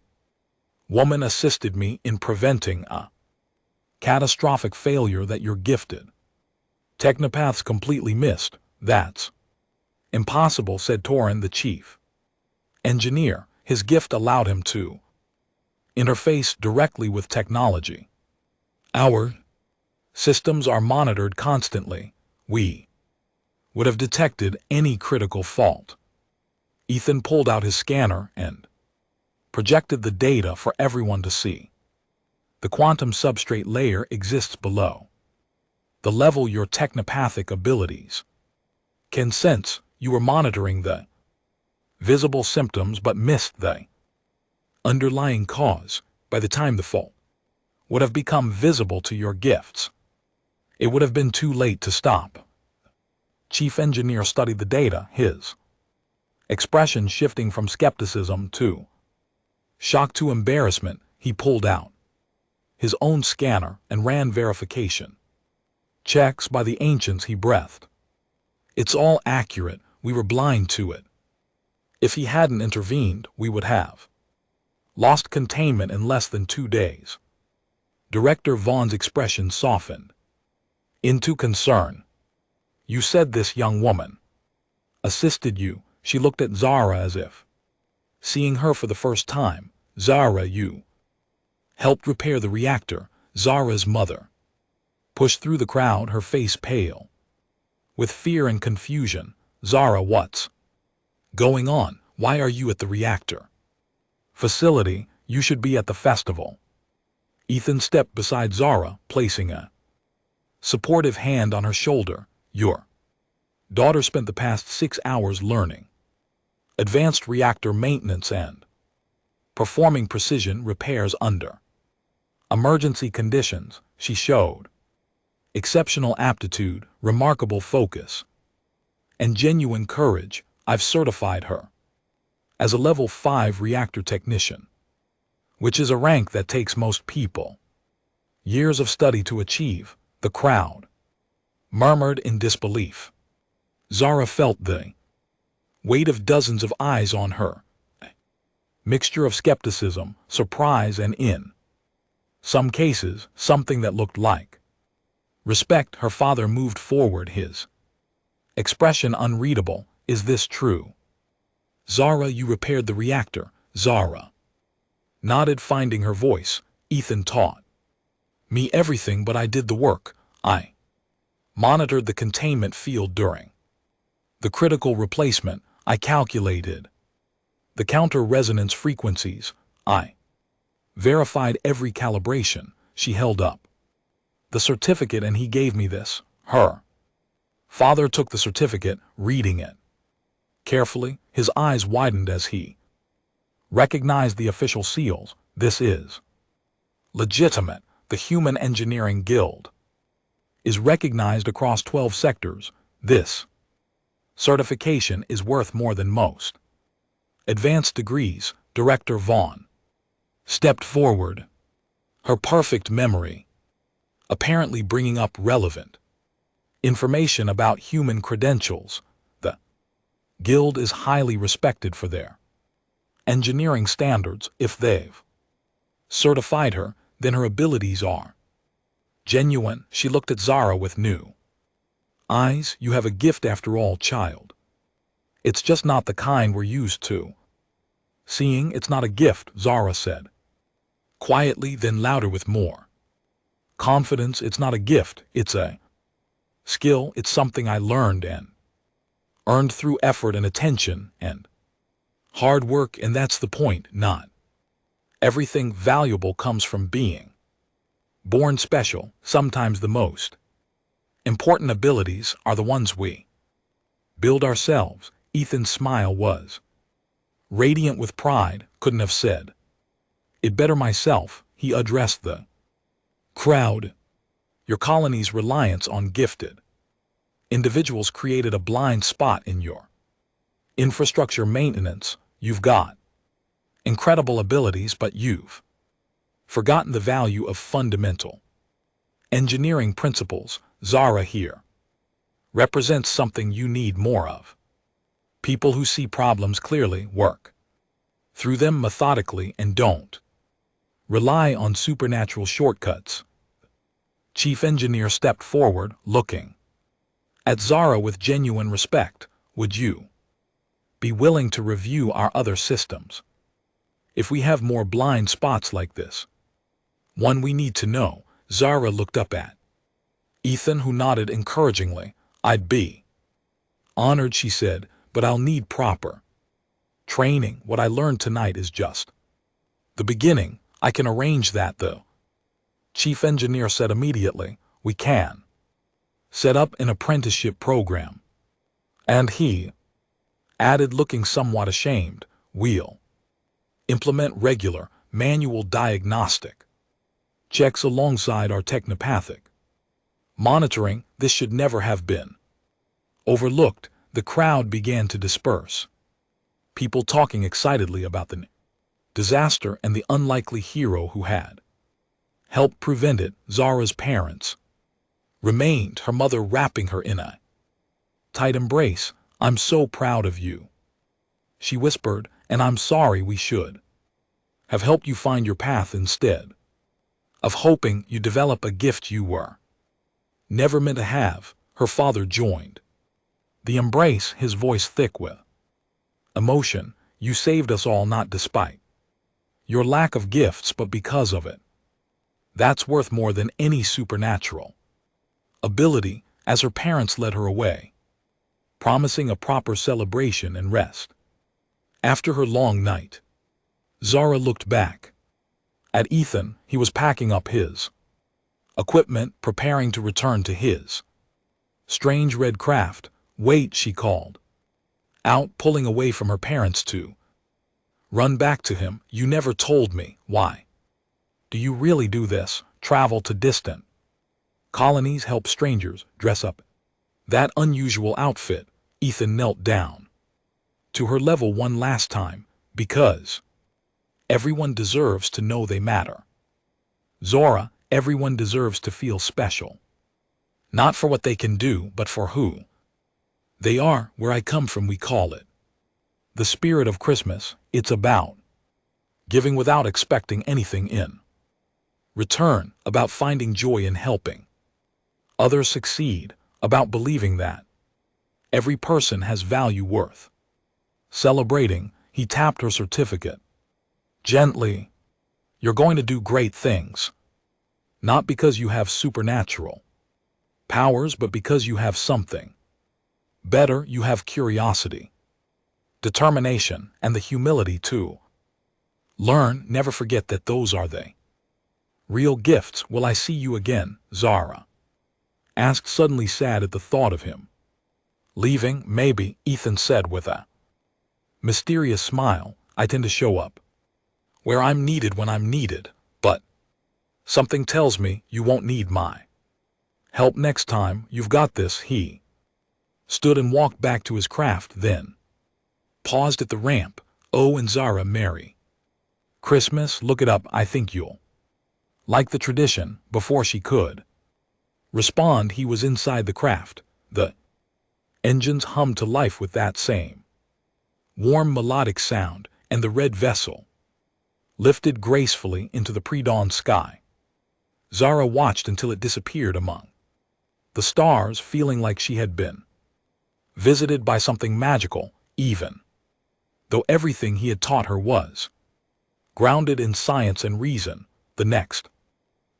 woman assisted me in preventing a catastrophic failure that your gifted technopaths completely missed. That's impossible, said Torin, the chief engineer. His gift allowed him to interface directly with technology. Our systems are monitored constantly. We would have detected any critical fault. Ethan pulled out his scanner and projected the data for everyone to see. The quantum substrate layer exists below the level your technopathic abilities can sense. You were monitoring the visible symptoms but missed the underlying cause. By the time the fault would have become visible to your gifts, it would have been too late to stop. Chief engineer studied the data, his expression shifting from skepticism to shock to embarrassment. He pulled out his own scanner and ran verification checks. By the ancients, he breathed. It's all accurate. We were blind to it. If he hadn't intervened, we would have lost containment in less than 2 days. Director Vaughn's expression softened into concern. You said this young woman assisted you. She looked at Zara as if seeing her for the first time. Zara, you helped repair the reactor. Zara's mother pushed through the crowd, her face pale with fear and confusion. Zara, what's going on? Why are you at the reactor facility? You should be at the festival. Ethan stepped beside Zara, placing a supportive hand on her shoulder. Your daughter spent the past 6 hours learning advanced reactor maintenance and performing precision repairs under emergency conditions. She showed exceptional aptitude, remarkable focus, and genuine courage. I've certified her as a level 5 reactor technician, which is a rank that takes most people years of study to achieve. The crowd murmured in disbelief. Zara felt the weight of dozens of eyes on her, a mixture of skepticism, surprise, and in some cases, something that looked like respect. Her father moved forward, his expression unreadable. Is this true? Zara, you repaired the reactor. Zara nodded, finding her voice. Ethan taught me everything, but I did the work. I monitored the containment field during the critical replacement. I calculated the counter-resonance frequencies. I verified every calibration. She held up the certificate and he gave me this. Her father took the certificate, reading it carefully. His eyes widened as he recognized the official seals. This is legitimate. The Human Engineering Guild is recognized across 12 sectors. This certification is worth more than most advanced degrees. Director Vaughn stepped forward, her perfect memory apparently bringing up relevant information about human credentials. The guild is highly respected for their engineering standards. If they've certified her, then her abilities are genuine. She looked at Zara with new eyes. You have a gift after all, child. It's just not the kind we're used to. Seeing, it's not a gift, Zara said. Quietly, then louder with more confidence. It's not a gift, it's a skill. It's something I learned and earned through effort and attention and hard work, and that's the point. Not everything valuable comes from being born special. Sometimes the most important abilities are the ones we build ourselves. Ethan's smile was radiant with pride. Couldn't have said it better myself. He addressed the crowd. Your colony's reliance on gifted individuals created a blind spot in your infrastructure maintenance. You've got incredible abilities, but you've forgotten the value of fundamental engineering principles. Zara here represents something you need more of. People who see problems clearly, work through them methodically, and don't rely on supernatural shortcuts. Chief engineer stepped forward, looking at Zara with genuine respect. Would you be willing to review our other systems? If we have more blind spots like this one, we need to know. Zara looked up at Ethan, who nodded encouragingly. I'd be honored, she said, but I'll need proper training. What I learned tonight is just the beginning. I can arrange that, though. Chief engineer said immediately. We can set up an apprenticeship program. And he added, looking somewhat ashamed, we'll implement regular manual diagnostic checks alongside our technopathic monitoring. This should never have been overlooked. The crowd began to disperse, people talking excitedly about the disaster and the unlikely hero who had helped prevent it. Zara's parents remained, her mother wrapping her in a tight embrace. I'm so proud of you, she whispered, and I'm sorry we should have helped you find your path instead of hoping you develop a gift you were never meant to have. Her father joined the embrace, his voice thick with emotion. You saved us all, not despite your lack of gifts, but because of it. That's worth more than any supernatural ability. As her parents led her away, promising a proper celebration and rest after her long night, Zara looked back at Ethan. He was packing up his equipment, preparing to return to his strange red craft. Wait, she called out, pulling away from her parents to run back to him. You never told me. Why do you really do this? Travel to distant colonies, help strangers, dress up that unusual outfit. Ethan knelt down to her level one last time. Because everyone deserves to know they matter. Zora, everyone deserves to feel special. Not for what they can do, but for who they are. Where I come from, we call it the spirit of Christmas. It's about giving without expecting anything in return, about finding joy in helping others succeed, about believing that every person has value worth celebrating. He tapped her certificate gently. You're going to do great things. Not because you have supernatural powers, but because you have something better. You have curiosity, determination, and the humility to learn. Never forget that those are the real gifts. Will I see you again? Zara asked, suddenly sad at the thought of him leaving. Maybe, Ethan said with a mysterious smile. I tend to show up where I'm needed when I'm needed, but something tells me you won't need my help next time. You've got this. He stood and walked back to his craft, then paused at the ramp. Oh, and Zara, Merry Christmas. Look it up. I think you'll like the tradition. Before she could respond, he was inside the craft. The engines hummed to life with that same warm melodic sound, and the red vessel lifted gracefully into the pre-dawn sky. Zara watched until it disappeared among the stars, feeling like she had been visited by something magical. even though everything he had taught her was grounded in science and reason. The next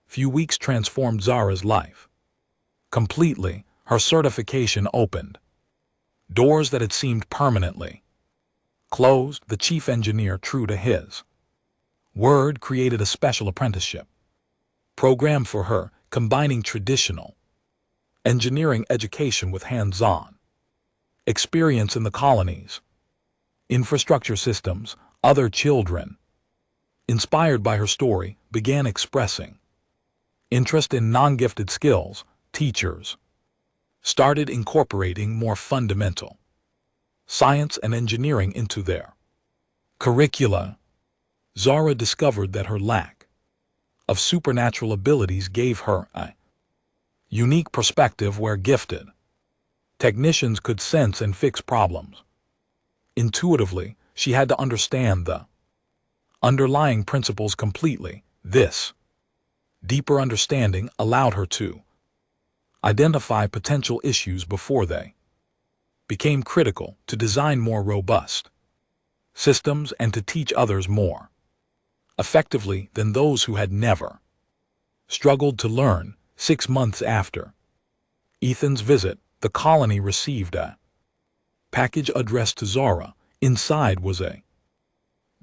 few weeks transformed Zara's life completely. Her certification opened doors that had seemed permanently closed. The chief engineer, true to his word, created a special apprenticeship program for her, combining traditional engineering education with hands-on experience in the colony's infrastructure systems. Other children, inspired by her story, began expressing interest in non-gifted skills. Teachers started incorporating more fundamental science and engineering into their curricula. Zara discovered that her lack of supernatural abilities gave her a unique perspective where gifted technicians could sense and fix problems intuitively. She had to understand the underlying principles completely. This deeper understanding allowed her to identify potential issues before they became critical, to design more robust systems and to teach others more effectively than those who had never struggled to learn. 6 months after Ethan's visit, the colony received a package addressed to Zara. Inside was a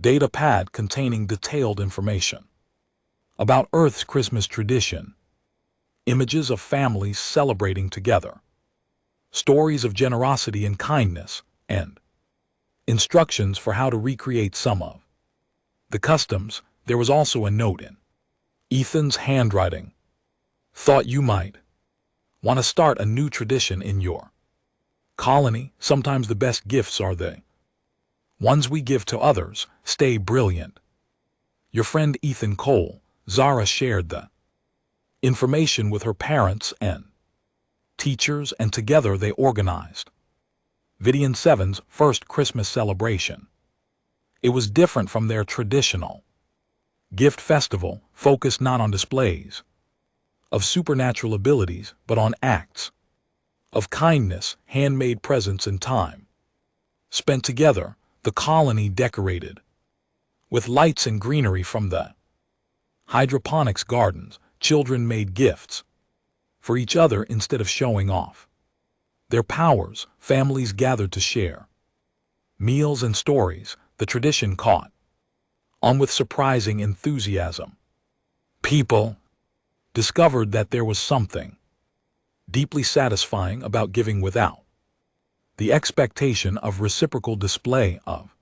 data pad containing detailed information about Earth's Christmas tradition, images of families celebrating together, stories of generosity and kindness, and instructions for how to recreate some of the customs. There was also a note in Ethan's handwriting. Thought you might want to start a new tradition in your colony. Sometimes the best gifts are the ones we give to others. Stay brilliant. Your friend Ethan Cole. Zara shared the information with her parents and teachers, and together they organized Vidian 7's first Christmas celebration. It was different from their traditional gift festival, focused not on displays of supernatural abilities, but on acts of kindness, handmade presents, and time spent together. The colony decorated with lights and greenery from the hydroponics gardens. Children made gifts for each other instead of showing off their powers. Families gathered to share meals and stories. The tradition caught on with surprising enthusiasm. People discovered that there was something deeply satisfying about giving without the expectation of reciprocal display of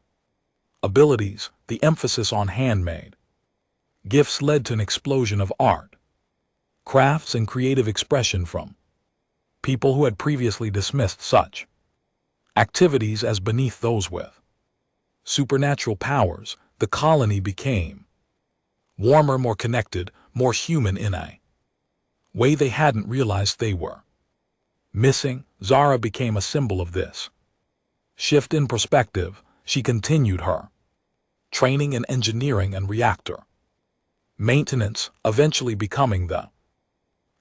abilities. The emphasis on handmade gifts led to an explosion of art, crafts, and creative expression from people who had previously dismissed such activities as beneath those with supernatural powers. The colony became warmer, more connected, more human in a way they hadn't realized they were missing. Zara became a symbol of this shift in perspective. She continued her training in engineering and reactor maintenance, eventually becoming the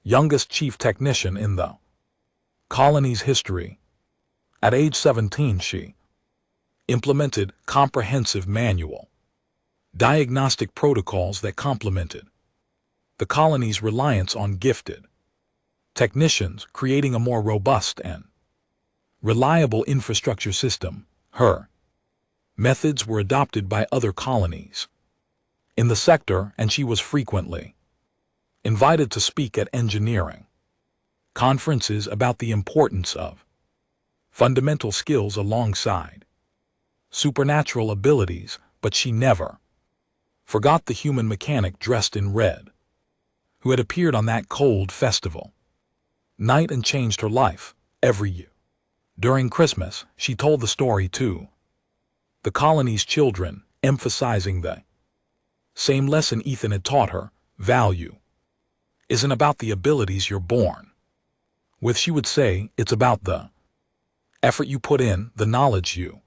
youngest chief technician in the colony's history. At age 17, she implemented comprehensive manual diagnostic protocols that complemented the colony's reliance on gifted technicians, creating a more robust and reliable infrastructure system. Her methods were adopted by other colonies in the sector, and she was frequently invited to speak at engineering conferences about the importance of fundamental skills alongside supernatural abilities. But she never forgot the human mechanic dressed in red who had appeared on that cold festival night and changed her life. Every year during Christmas, she told the story to the colony's children, emphasizing the same lesson Ethan had taught her: value isn't about the abilities you're born with. She would say, it's about the effort you put in, the knowledge you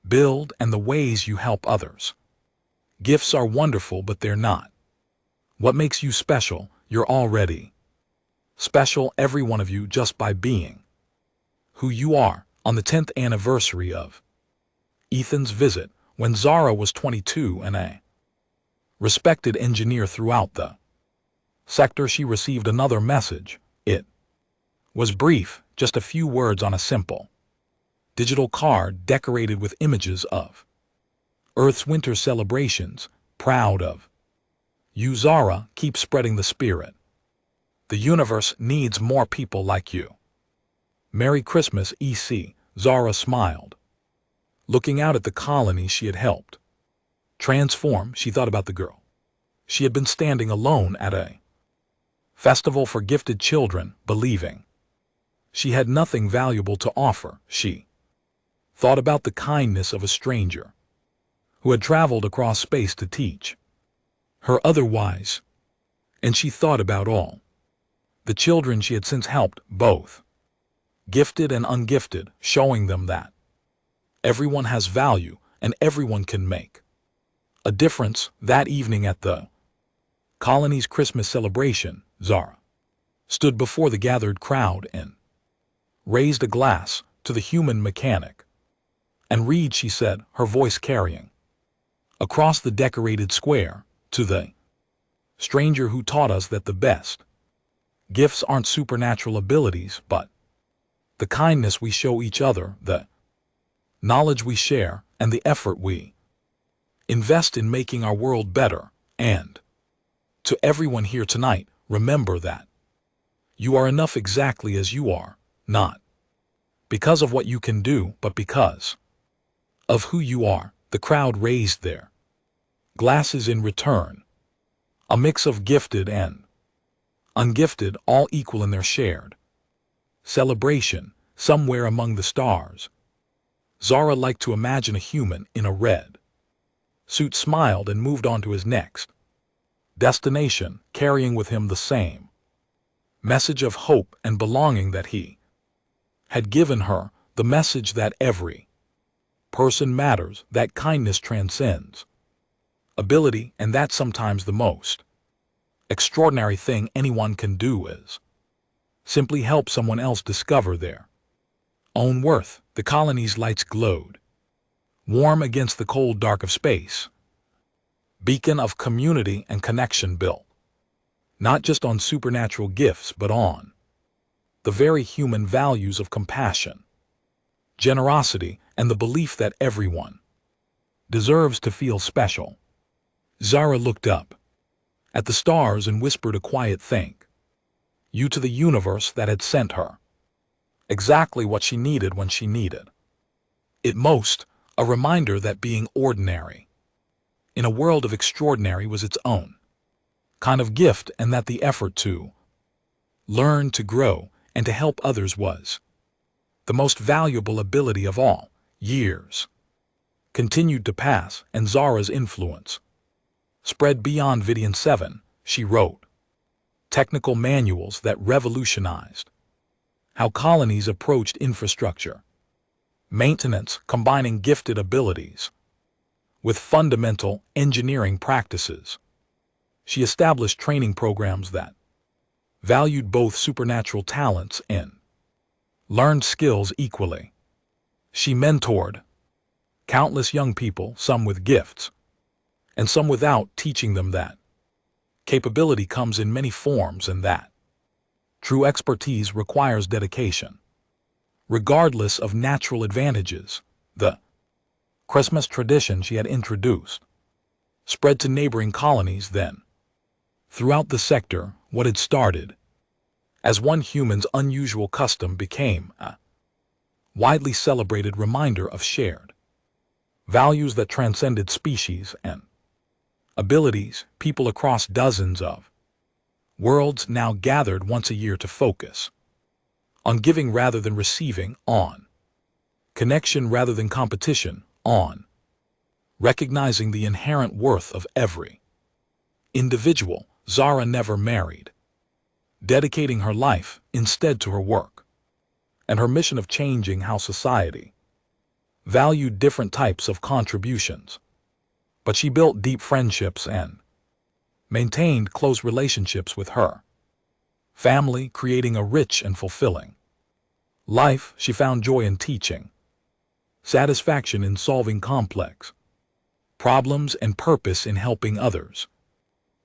build, and the ways you help others. Gifts are wonderful, but they're not what makes you special. You're already special, every one of you, just by being who you are. On the 10th anniversary of Ethan's visit when Zara was 22 and a respected engineer throughout the sector. She received another message. It was brief, just a few words on a simple digital card decorated with images of Earth's winter celebrations. Proud of you, Zara. Keep spreading the spirit. The universe needs more people like you. Merry Christmas, EC. Zara smiled, looking out at the colony she had helped transform. She thought about the girl she had been standing alone at a festival for gifted children, believing she had nothing valuable to offer. She thought about the kindness of a stranger who had traveled across space to teach her otherwise, and she thought about all the children she had since helped, both gifted and ungifted, showing them that everyone has value and everyone can make a difference. That evening at the colony's Christmas celebration, Zara stood before the gathered crowd and raised a glass to the human mechanic. And read, she said, her voice carrying across the decorated square, to the stranger who taught us that the best gifts aren't supernatural abilities, but the kindness we show each other, the knowledge we share, and the effort we invest in making our world better. And to everyone here tonight, remember that you are enough exactly as you are, not because of what you can do, but because of who you are. The crowd raised their glasses in return, a mix of gifted and ungifted, all equal in their shared celebration. Somewhere among the stars, Zara liked to imagine a human in a red suit smiled and moved on to his next destination, carrying with him the same message of hope and belonging that he had given her, the message that every person matters, that kindness transcends ability, and that sometimes the most extraordinary thing anyone can do is simply help someone else discover their own worth. The colony's lights glowed, warm against the cold dark of space, beacon of community and connection built not just on supernatural gifts but on the very human values of compassion, generosity, and the belief that everyone deserves to feel special. Zara looked up at the stars and whispered a quiet thank you to the universe that had sent her exactly what she needed when she needed it most, a reminder that being ordinary in a world of extraordinary was its own kind of gift, and that the effort to learn, to grow, and to help others was the most valuable ability of all. Years continued to pass, and Zara's influence spread beyond Vidian 7. She wrote technical manuals that revolutionized how colonies approached infrastructure maintenance, combining gifted abilities with fundamental engineering practices. She established training programs that valued both supernatural talents and learned skills equally. She mentored countless young people, some with gifts and some without, teaching them that capability comes in many forms and that true expertise requires dedication, regardless of natural advantages. The Christmas tradition she had introduced spread to neighboring colonies then. Throughout the sector, what had started as one human's unusual custom became a widely celebrated reminder of shared values that transcended species and abilities. People across dozens of worlds now gathered once a year to focus on giving rather than receiving, on connection rather than competition, on recognizing the inherent worth of every individual. Zara never married, dedicating her life instead to her work and her mission of changing how society valued different types of contributions. But she built deep friendships and maintained close relationships with her family, creating a rich and fulfilling life. She found joy in teaching satisfaction in solving complex problems, and purpose in helping others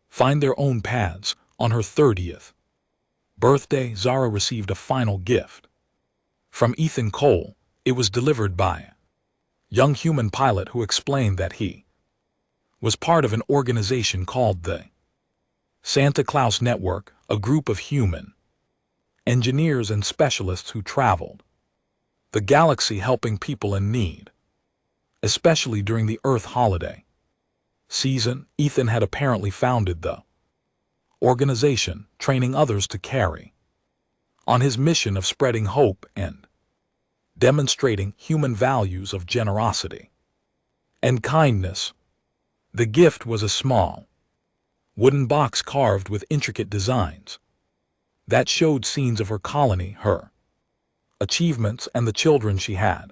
find their own paths. On her 30th birthday, Zara received a final gift from Ethan Cole. It was delivered by a young human pilot who explained that he was part of an organization called the Santa Claus Network, a group of human engineers and specialists who traveled the galaxy helping people in need, especially during the Earth holiday season. Ethan had apparently founded the organization, training others to carry on his mission of spreading hope and demonstrating human values of generosity and kindness. The gift was a small wooden box carved with intricate designs that showed scenes of her colony, her achievements, and the children she had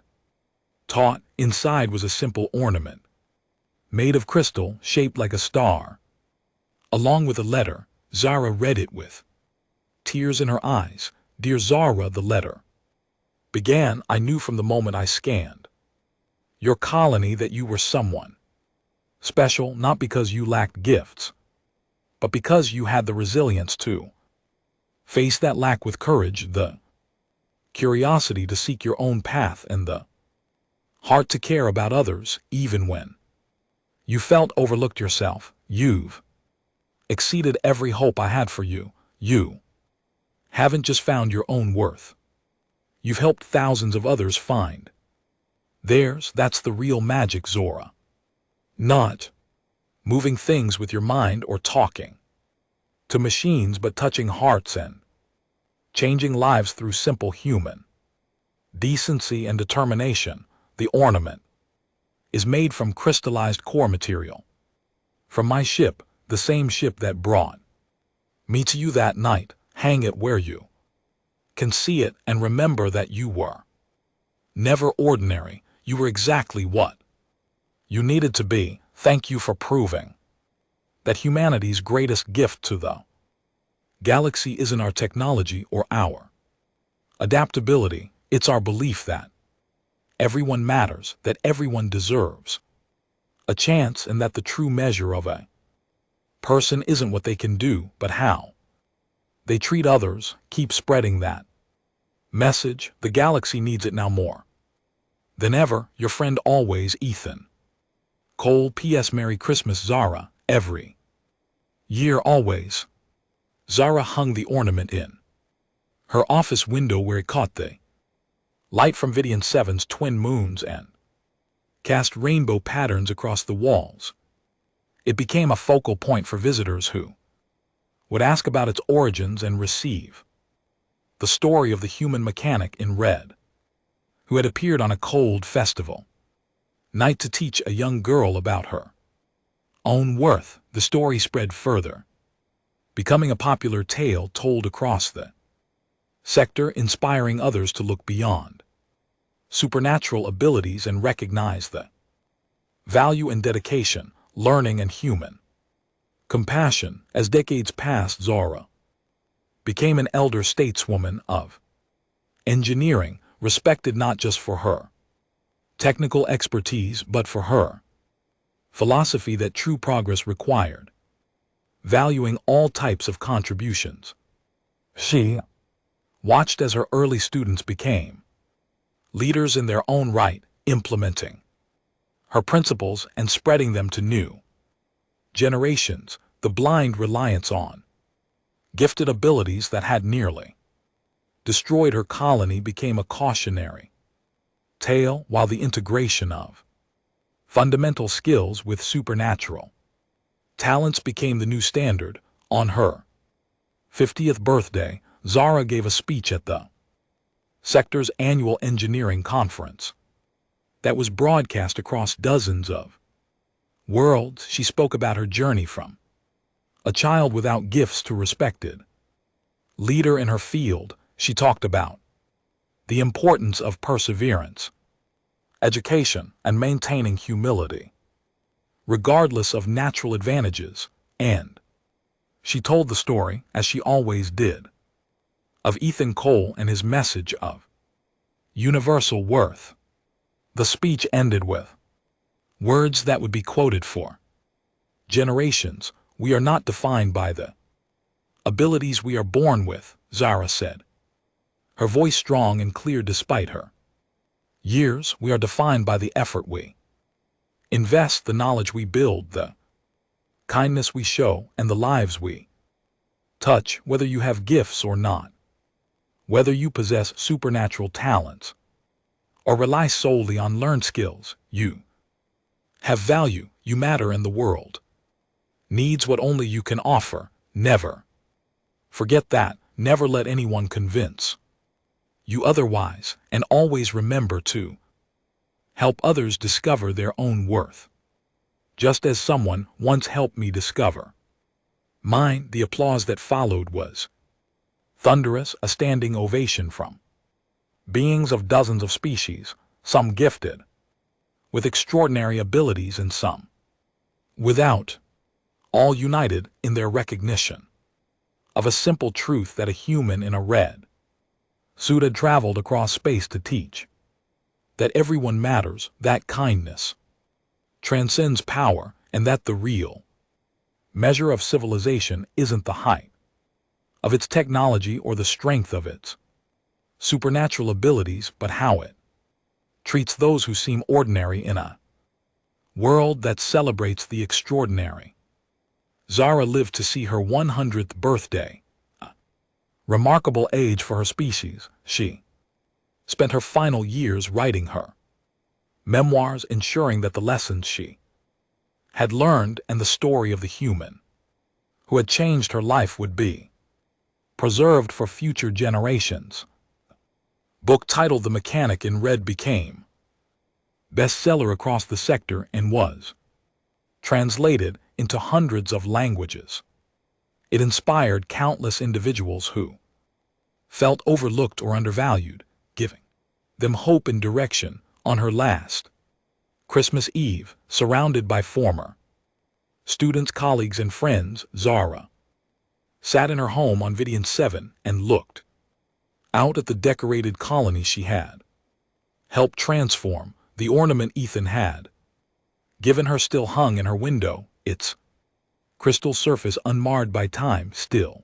taught. Inside was a simple ornament made of crystal shaped like a star, along with a letter. Zara read it with tears in her eyes. Dear Zara, the letter began, I knew from the moment I scanned your colony that you were someone special, not because you lacked gifts, but because you had the resilience to face that lack with courage, the curiosity to seek your own path, and the heart to care about others even when you felt overlooked yourself. You've exceeded every hope I had for you. You haven't just found your own worth. You've helped thousands of others find theirs. That's the real magic, Zora. Not moving things with your mind or talking to machines, but touching hearts and changing lives through simple human decency and determination. The ornament is made from crystallized core material from my ship, the same ship that brought me to you that night. Hang it where you can see it, and remember that you were never ordinary. You were exactly what you needed to be. Thank you for proving that humanity's greatest gift to the galaxy isn't our technology or our adaptability. It's our belief that everyone matters, that everyone deserves a chance, and that the true measure of a person isn't what they can do, but how they treat others. Keep spreading that message. The galaxy needs it now more than ever. Your friend always, Ethan Cole. P.S. Merry Christmas, Zara. Every year, always. Zara hung the ornament in her office window where it caught the light from Vidian 7's twin moons and cast rainbow patterns across the walls. It became a focal point for visitors who would ask about its origins and receive the story of the human mechanic in red who had appeared on a cold festival night to teach a young girl about her own worth. The story spread further, becoming a popular tale told across the sector, inspiring others to look beyond supernatural abilities and recognize the value and dedication, learning, and human compassion. As decades passed, Zara became an elder stateswoman of engineering, respected not just for her technical expertise, but for her philosophy that true progress required valuing all types of contributions. She watched as her early students became leaders in their own right, implementing her principles and spreading them to new generations. The blind reliance on gifted abilities that had nearly destroyed her colony became a cautionary tale, while the integration of fundamental skills with supernatural talents became the new standard. On her 50th birthday, Zara gave a speech at the sector's annual engineering conference that was broadcast across dozens of worlds. She spoke about her journey from a child without gifts to respected leader in her field. She talked about the importance of perseverance, education, and maintaining humility, regardless of natural advantages. And she told the story, as she always did, of Ethan Cole and his message of universal worth. The speech ended with words that would be quoted for generations. We are not defined by the abilities we are born with, Zara said, her voice strong and clear despite her years. We are defined by the effort we invest, the knowledge we build, the kindness we show, and the lives we touch. Whether you have gifts or not, whether you possess supernatural talents or rely solely on learned skills, you have value. You matter, and the world needs what only you can offer. Never forget that. Never let anyone convince you otherwise, and always remember to help others discover their own worth, just as someone once helped me discover mine. The applause that followed was thunderous, a standing ovation from beings of dozens of species, some gifted with extraordinary abilities and some without, all united in their recognition of a simple truth that a human in a red suit had traveled across space to teach, that everyone matters, that kindness transcends power, and that the real measure of civilization isn't the height of its technology or the strength of its supernatural abilities, but how it treats those who seem ordinary in a world that celebrates the extraordinary. Zara lived to see her 100th birthday, a remarkable age for her species. She spent her final years writing her memoirs, ensuring that the lessons she had learned and the story of the human who had changed her life would be preserved for future generations. Book titled The Mechanic in Red became bestseller across the sector and was translated into hundreds of languages. It inspired countless individuals who felt overlooked or undervalued, giving them hope and direction. On her last Christmas Eve, surrounded by former students, colleagues, and friends, Zara sat in her home on Vidian 7 and looked out at the decorated colony she had helped transform. The ornament Ethan had given her still hung in her window, its crystal surface unmarred by time, still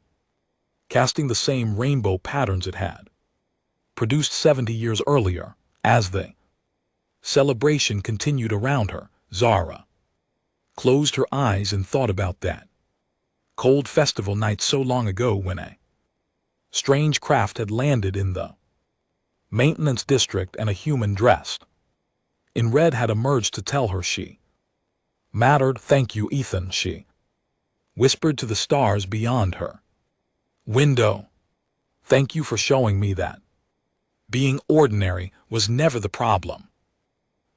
casting the same rainbow patterns it had produced 70 years earlier. As the celebration continued around her, Zara closed her eyes and thought about that cold festival night so long ago when a strange craft had landed in the maintenance district and a human dressed in red had emerged to tell her she mattered. Thank you, Ethan, she whispered to the stars beyond her window. Thank you for showing me that being ordinary was never the problem.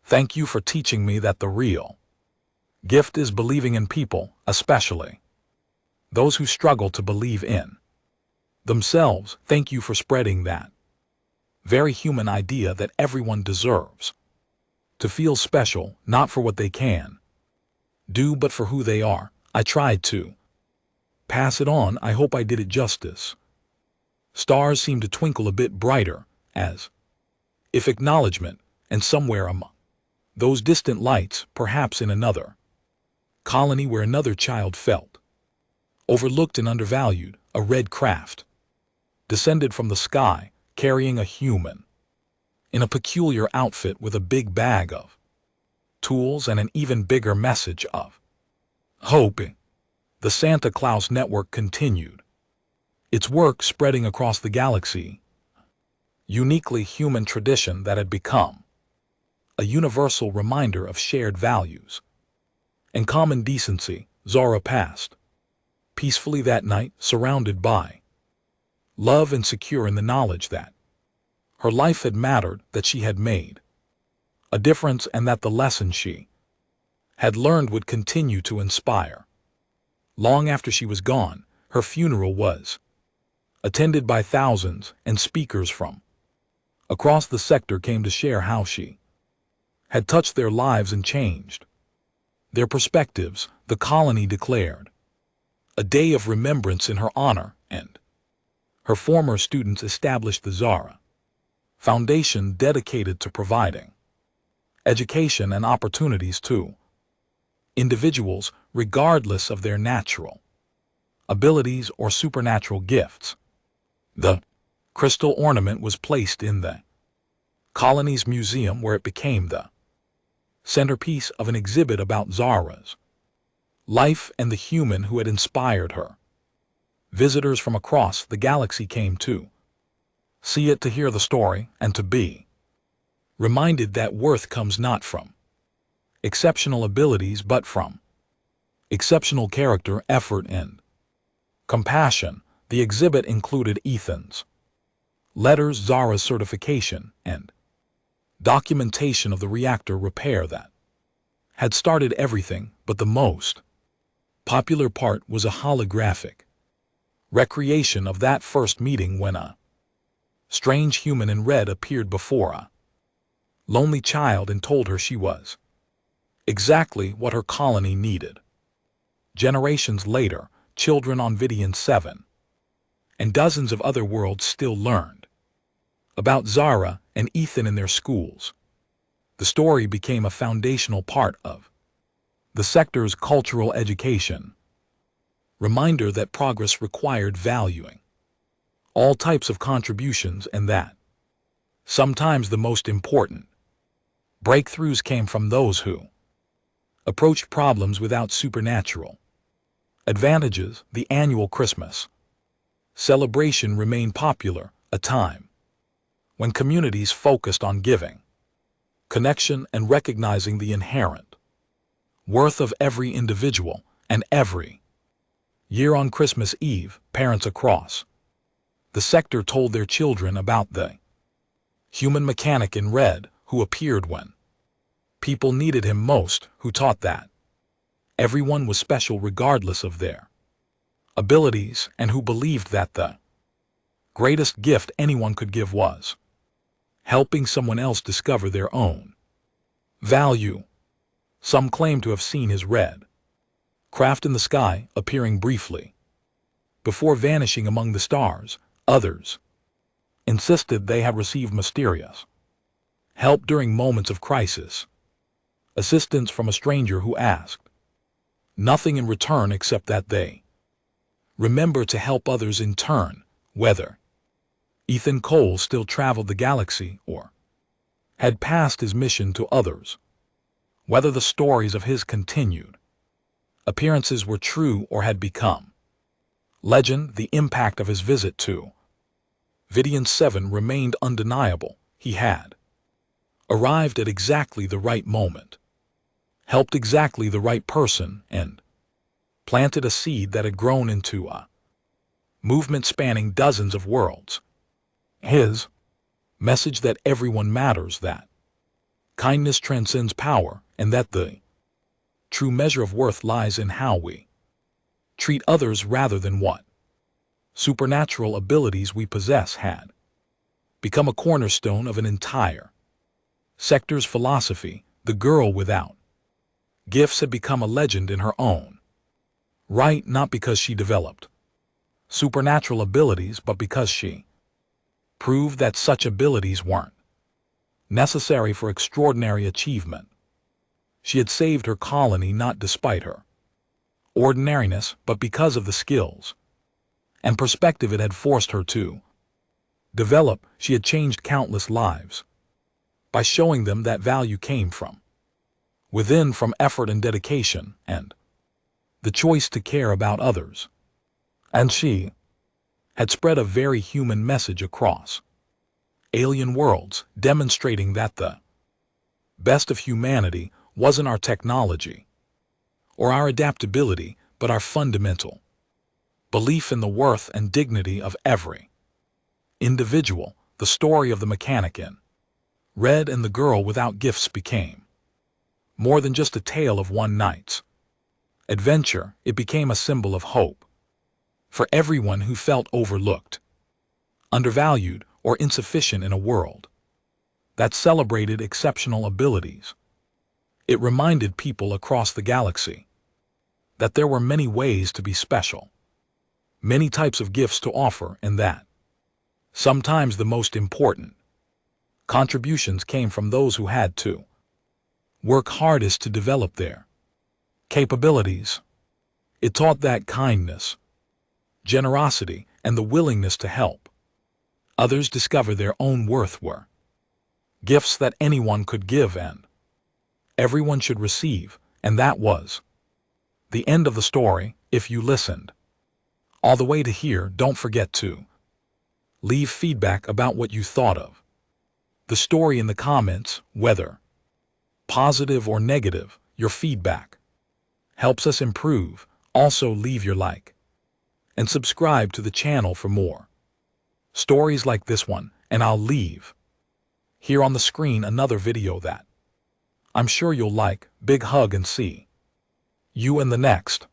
Thank you for teaching me that the real gift is believing in people, especially those who struggle to believe in themselves. Thank you for spreading that very human idea that everyone deserves to feel special, not for what they can do, but for who they are. I tried to pass it on. I hope I did it justice. Stars seemed to twinkle a bit brighter, as if acknowledgement, and somewhere among those distant lights, perhaps in another colony where another child felt overlooked and undervalued, a red craft descended from the sky, carrying a human in a peculiar outfit with a big bag of tools and an even bigger message of hope. The Santa Claus network continued its work, spreading across the galaxy uniquely human tradition that had become a universal reminder of shared values and common decency. Zara passed peacefully that night, surrounded by love and secure in the knowledge that her life had mattered, that she had made a difference, and that the lesson she had learned would continue to inspire. Long after she was gone, her funeral was attended by thousands, and speakers from across the sector came to share how she had touched their lives and changed their perspectives. The colony declared a day of remembrance in her honor, and her former students established the Zara Foundation, dedicated to providing education and opportunities too. Individuals, regardless of their natural abilities or supernatural gifts. The crystal ornament was placed in the colony's museum, where it became the centerpiece of an exhibit about Zara's life and the human who had inspired her. Visitors from across the galaxy came to see it, to hear the story, and to be reminded that worth comes not from exceptional abilities but from exceptional character, effort, and compassion. The exhibit included Ethan's letters, Zara's certification, and documentation of the reactor repair that had started everything, but the most popular part was a holographic recreation of that first meeting, when a strange human in red appeared before a lonely child and told her she was exactly what her colony needed. Generations later, children on Vidian 7 and dozens of other worlds still learned about Zara and Ethan in their schools. The story became a foundational part of the sector's cultural education reminder that progress required valuing all types of contributions, and that sometimes the most important breakthroughs came from those who approached problems without supernatural advantages. The annual Christmas celebration remained popular, a time when communities focused on giving, connection, and recognizing the inherent worth of every individual. And every year on Christmas Eve, parents across the sector told their children about the human mechanic in red who appeared when people needed him most, who taught that everyone was special regardless of their abilities, and who believed that the greatest gift anyone could give was helping someone else discover their own value. Some claim to have seen his red craft in the sky, appearing briefly before vanishing among the stars. Others insisted they had received mysterious help during moments of crisis, assistance from a stranger who asked nothing in return except that they remember to help others in turn. Whether Ethan Cole still traveled the galaxy or had passed his mission to others, whether the stories of his continued appearances were true or had become legend, the impact of his visit to Vidian 7 remained undeniable. He had arrived at exactly the right moment, helped exactly the right person, and planted a seed that had grown into a movement spanning dozens of worlds. His message that everyone matters, that kindness transcends power, and that the true measure of worth lies in how we treat others rather than what supernatural abilities we possess, had become a cornerstone of an entire sector's philosophy. The girl without gifts had become a legend in her own right, not because she developed supernatural abilities, but because she proved that such abilities weren't necessary for extraordinary achievement. She had saved her colony not despite her ordinariness, but because of the skills and perspective it had forced her to develop. She had changed countless lives by showing them that value came from within, from effort and dedication, and the choice to care about others. And she had spread a very human message across alien worlds, demonstrating that the best of humanity wasn't our technology or our adaptability, but our fundamental belief in the worth and dignity of every individual. The story of the mechanic in red and the girl without gifts became more than just a tale of one night's adventure. It became a symbol of hope for everyone who felt overlooked, undervalued, or insufficient in a world that celebrated exceptional abilities. It reminded people across the galaxy that there were many ways to be special, many types of gifts to offer, and that sometimes the most important contributions came from those who had to work hardest to develop their capabilities. It taught that kindness, generosity, and the willingness to help others discover their own worth were gifts that anyone could give and everyone should receive, and that was the end of the story. If you listened all the way to here, don't forget to leave feedback about what you thought of the story in the comments, whether positive or negative. Your feedback helps us improve. Also, leave your like and subscribe to the channel for more stories like this one, and I'll leave here on the screen another video that I'm sure you'll like. Big hug and see you in the next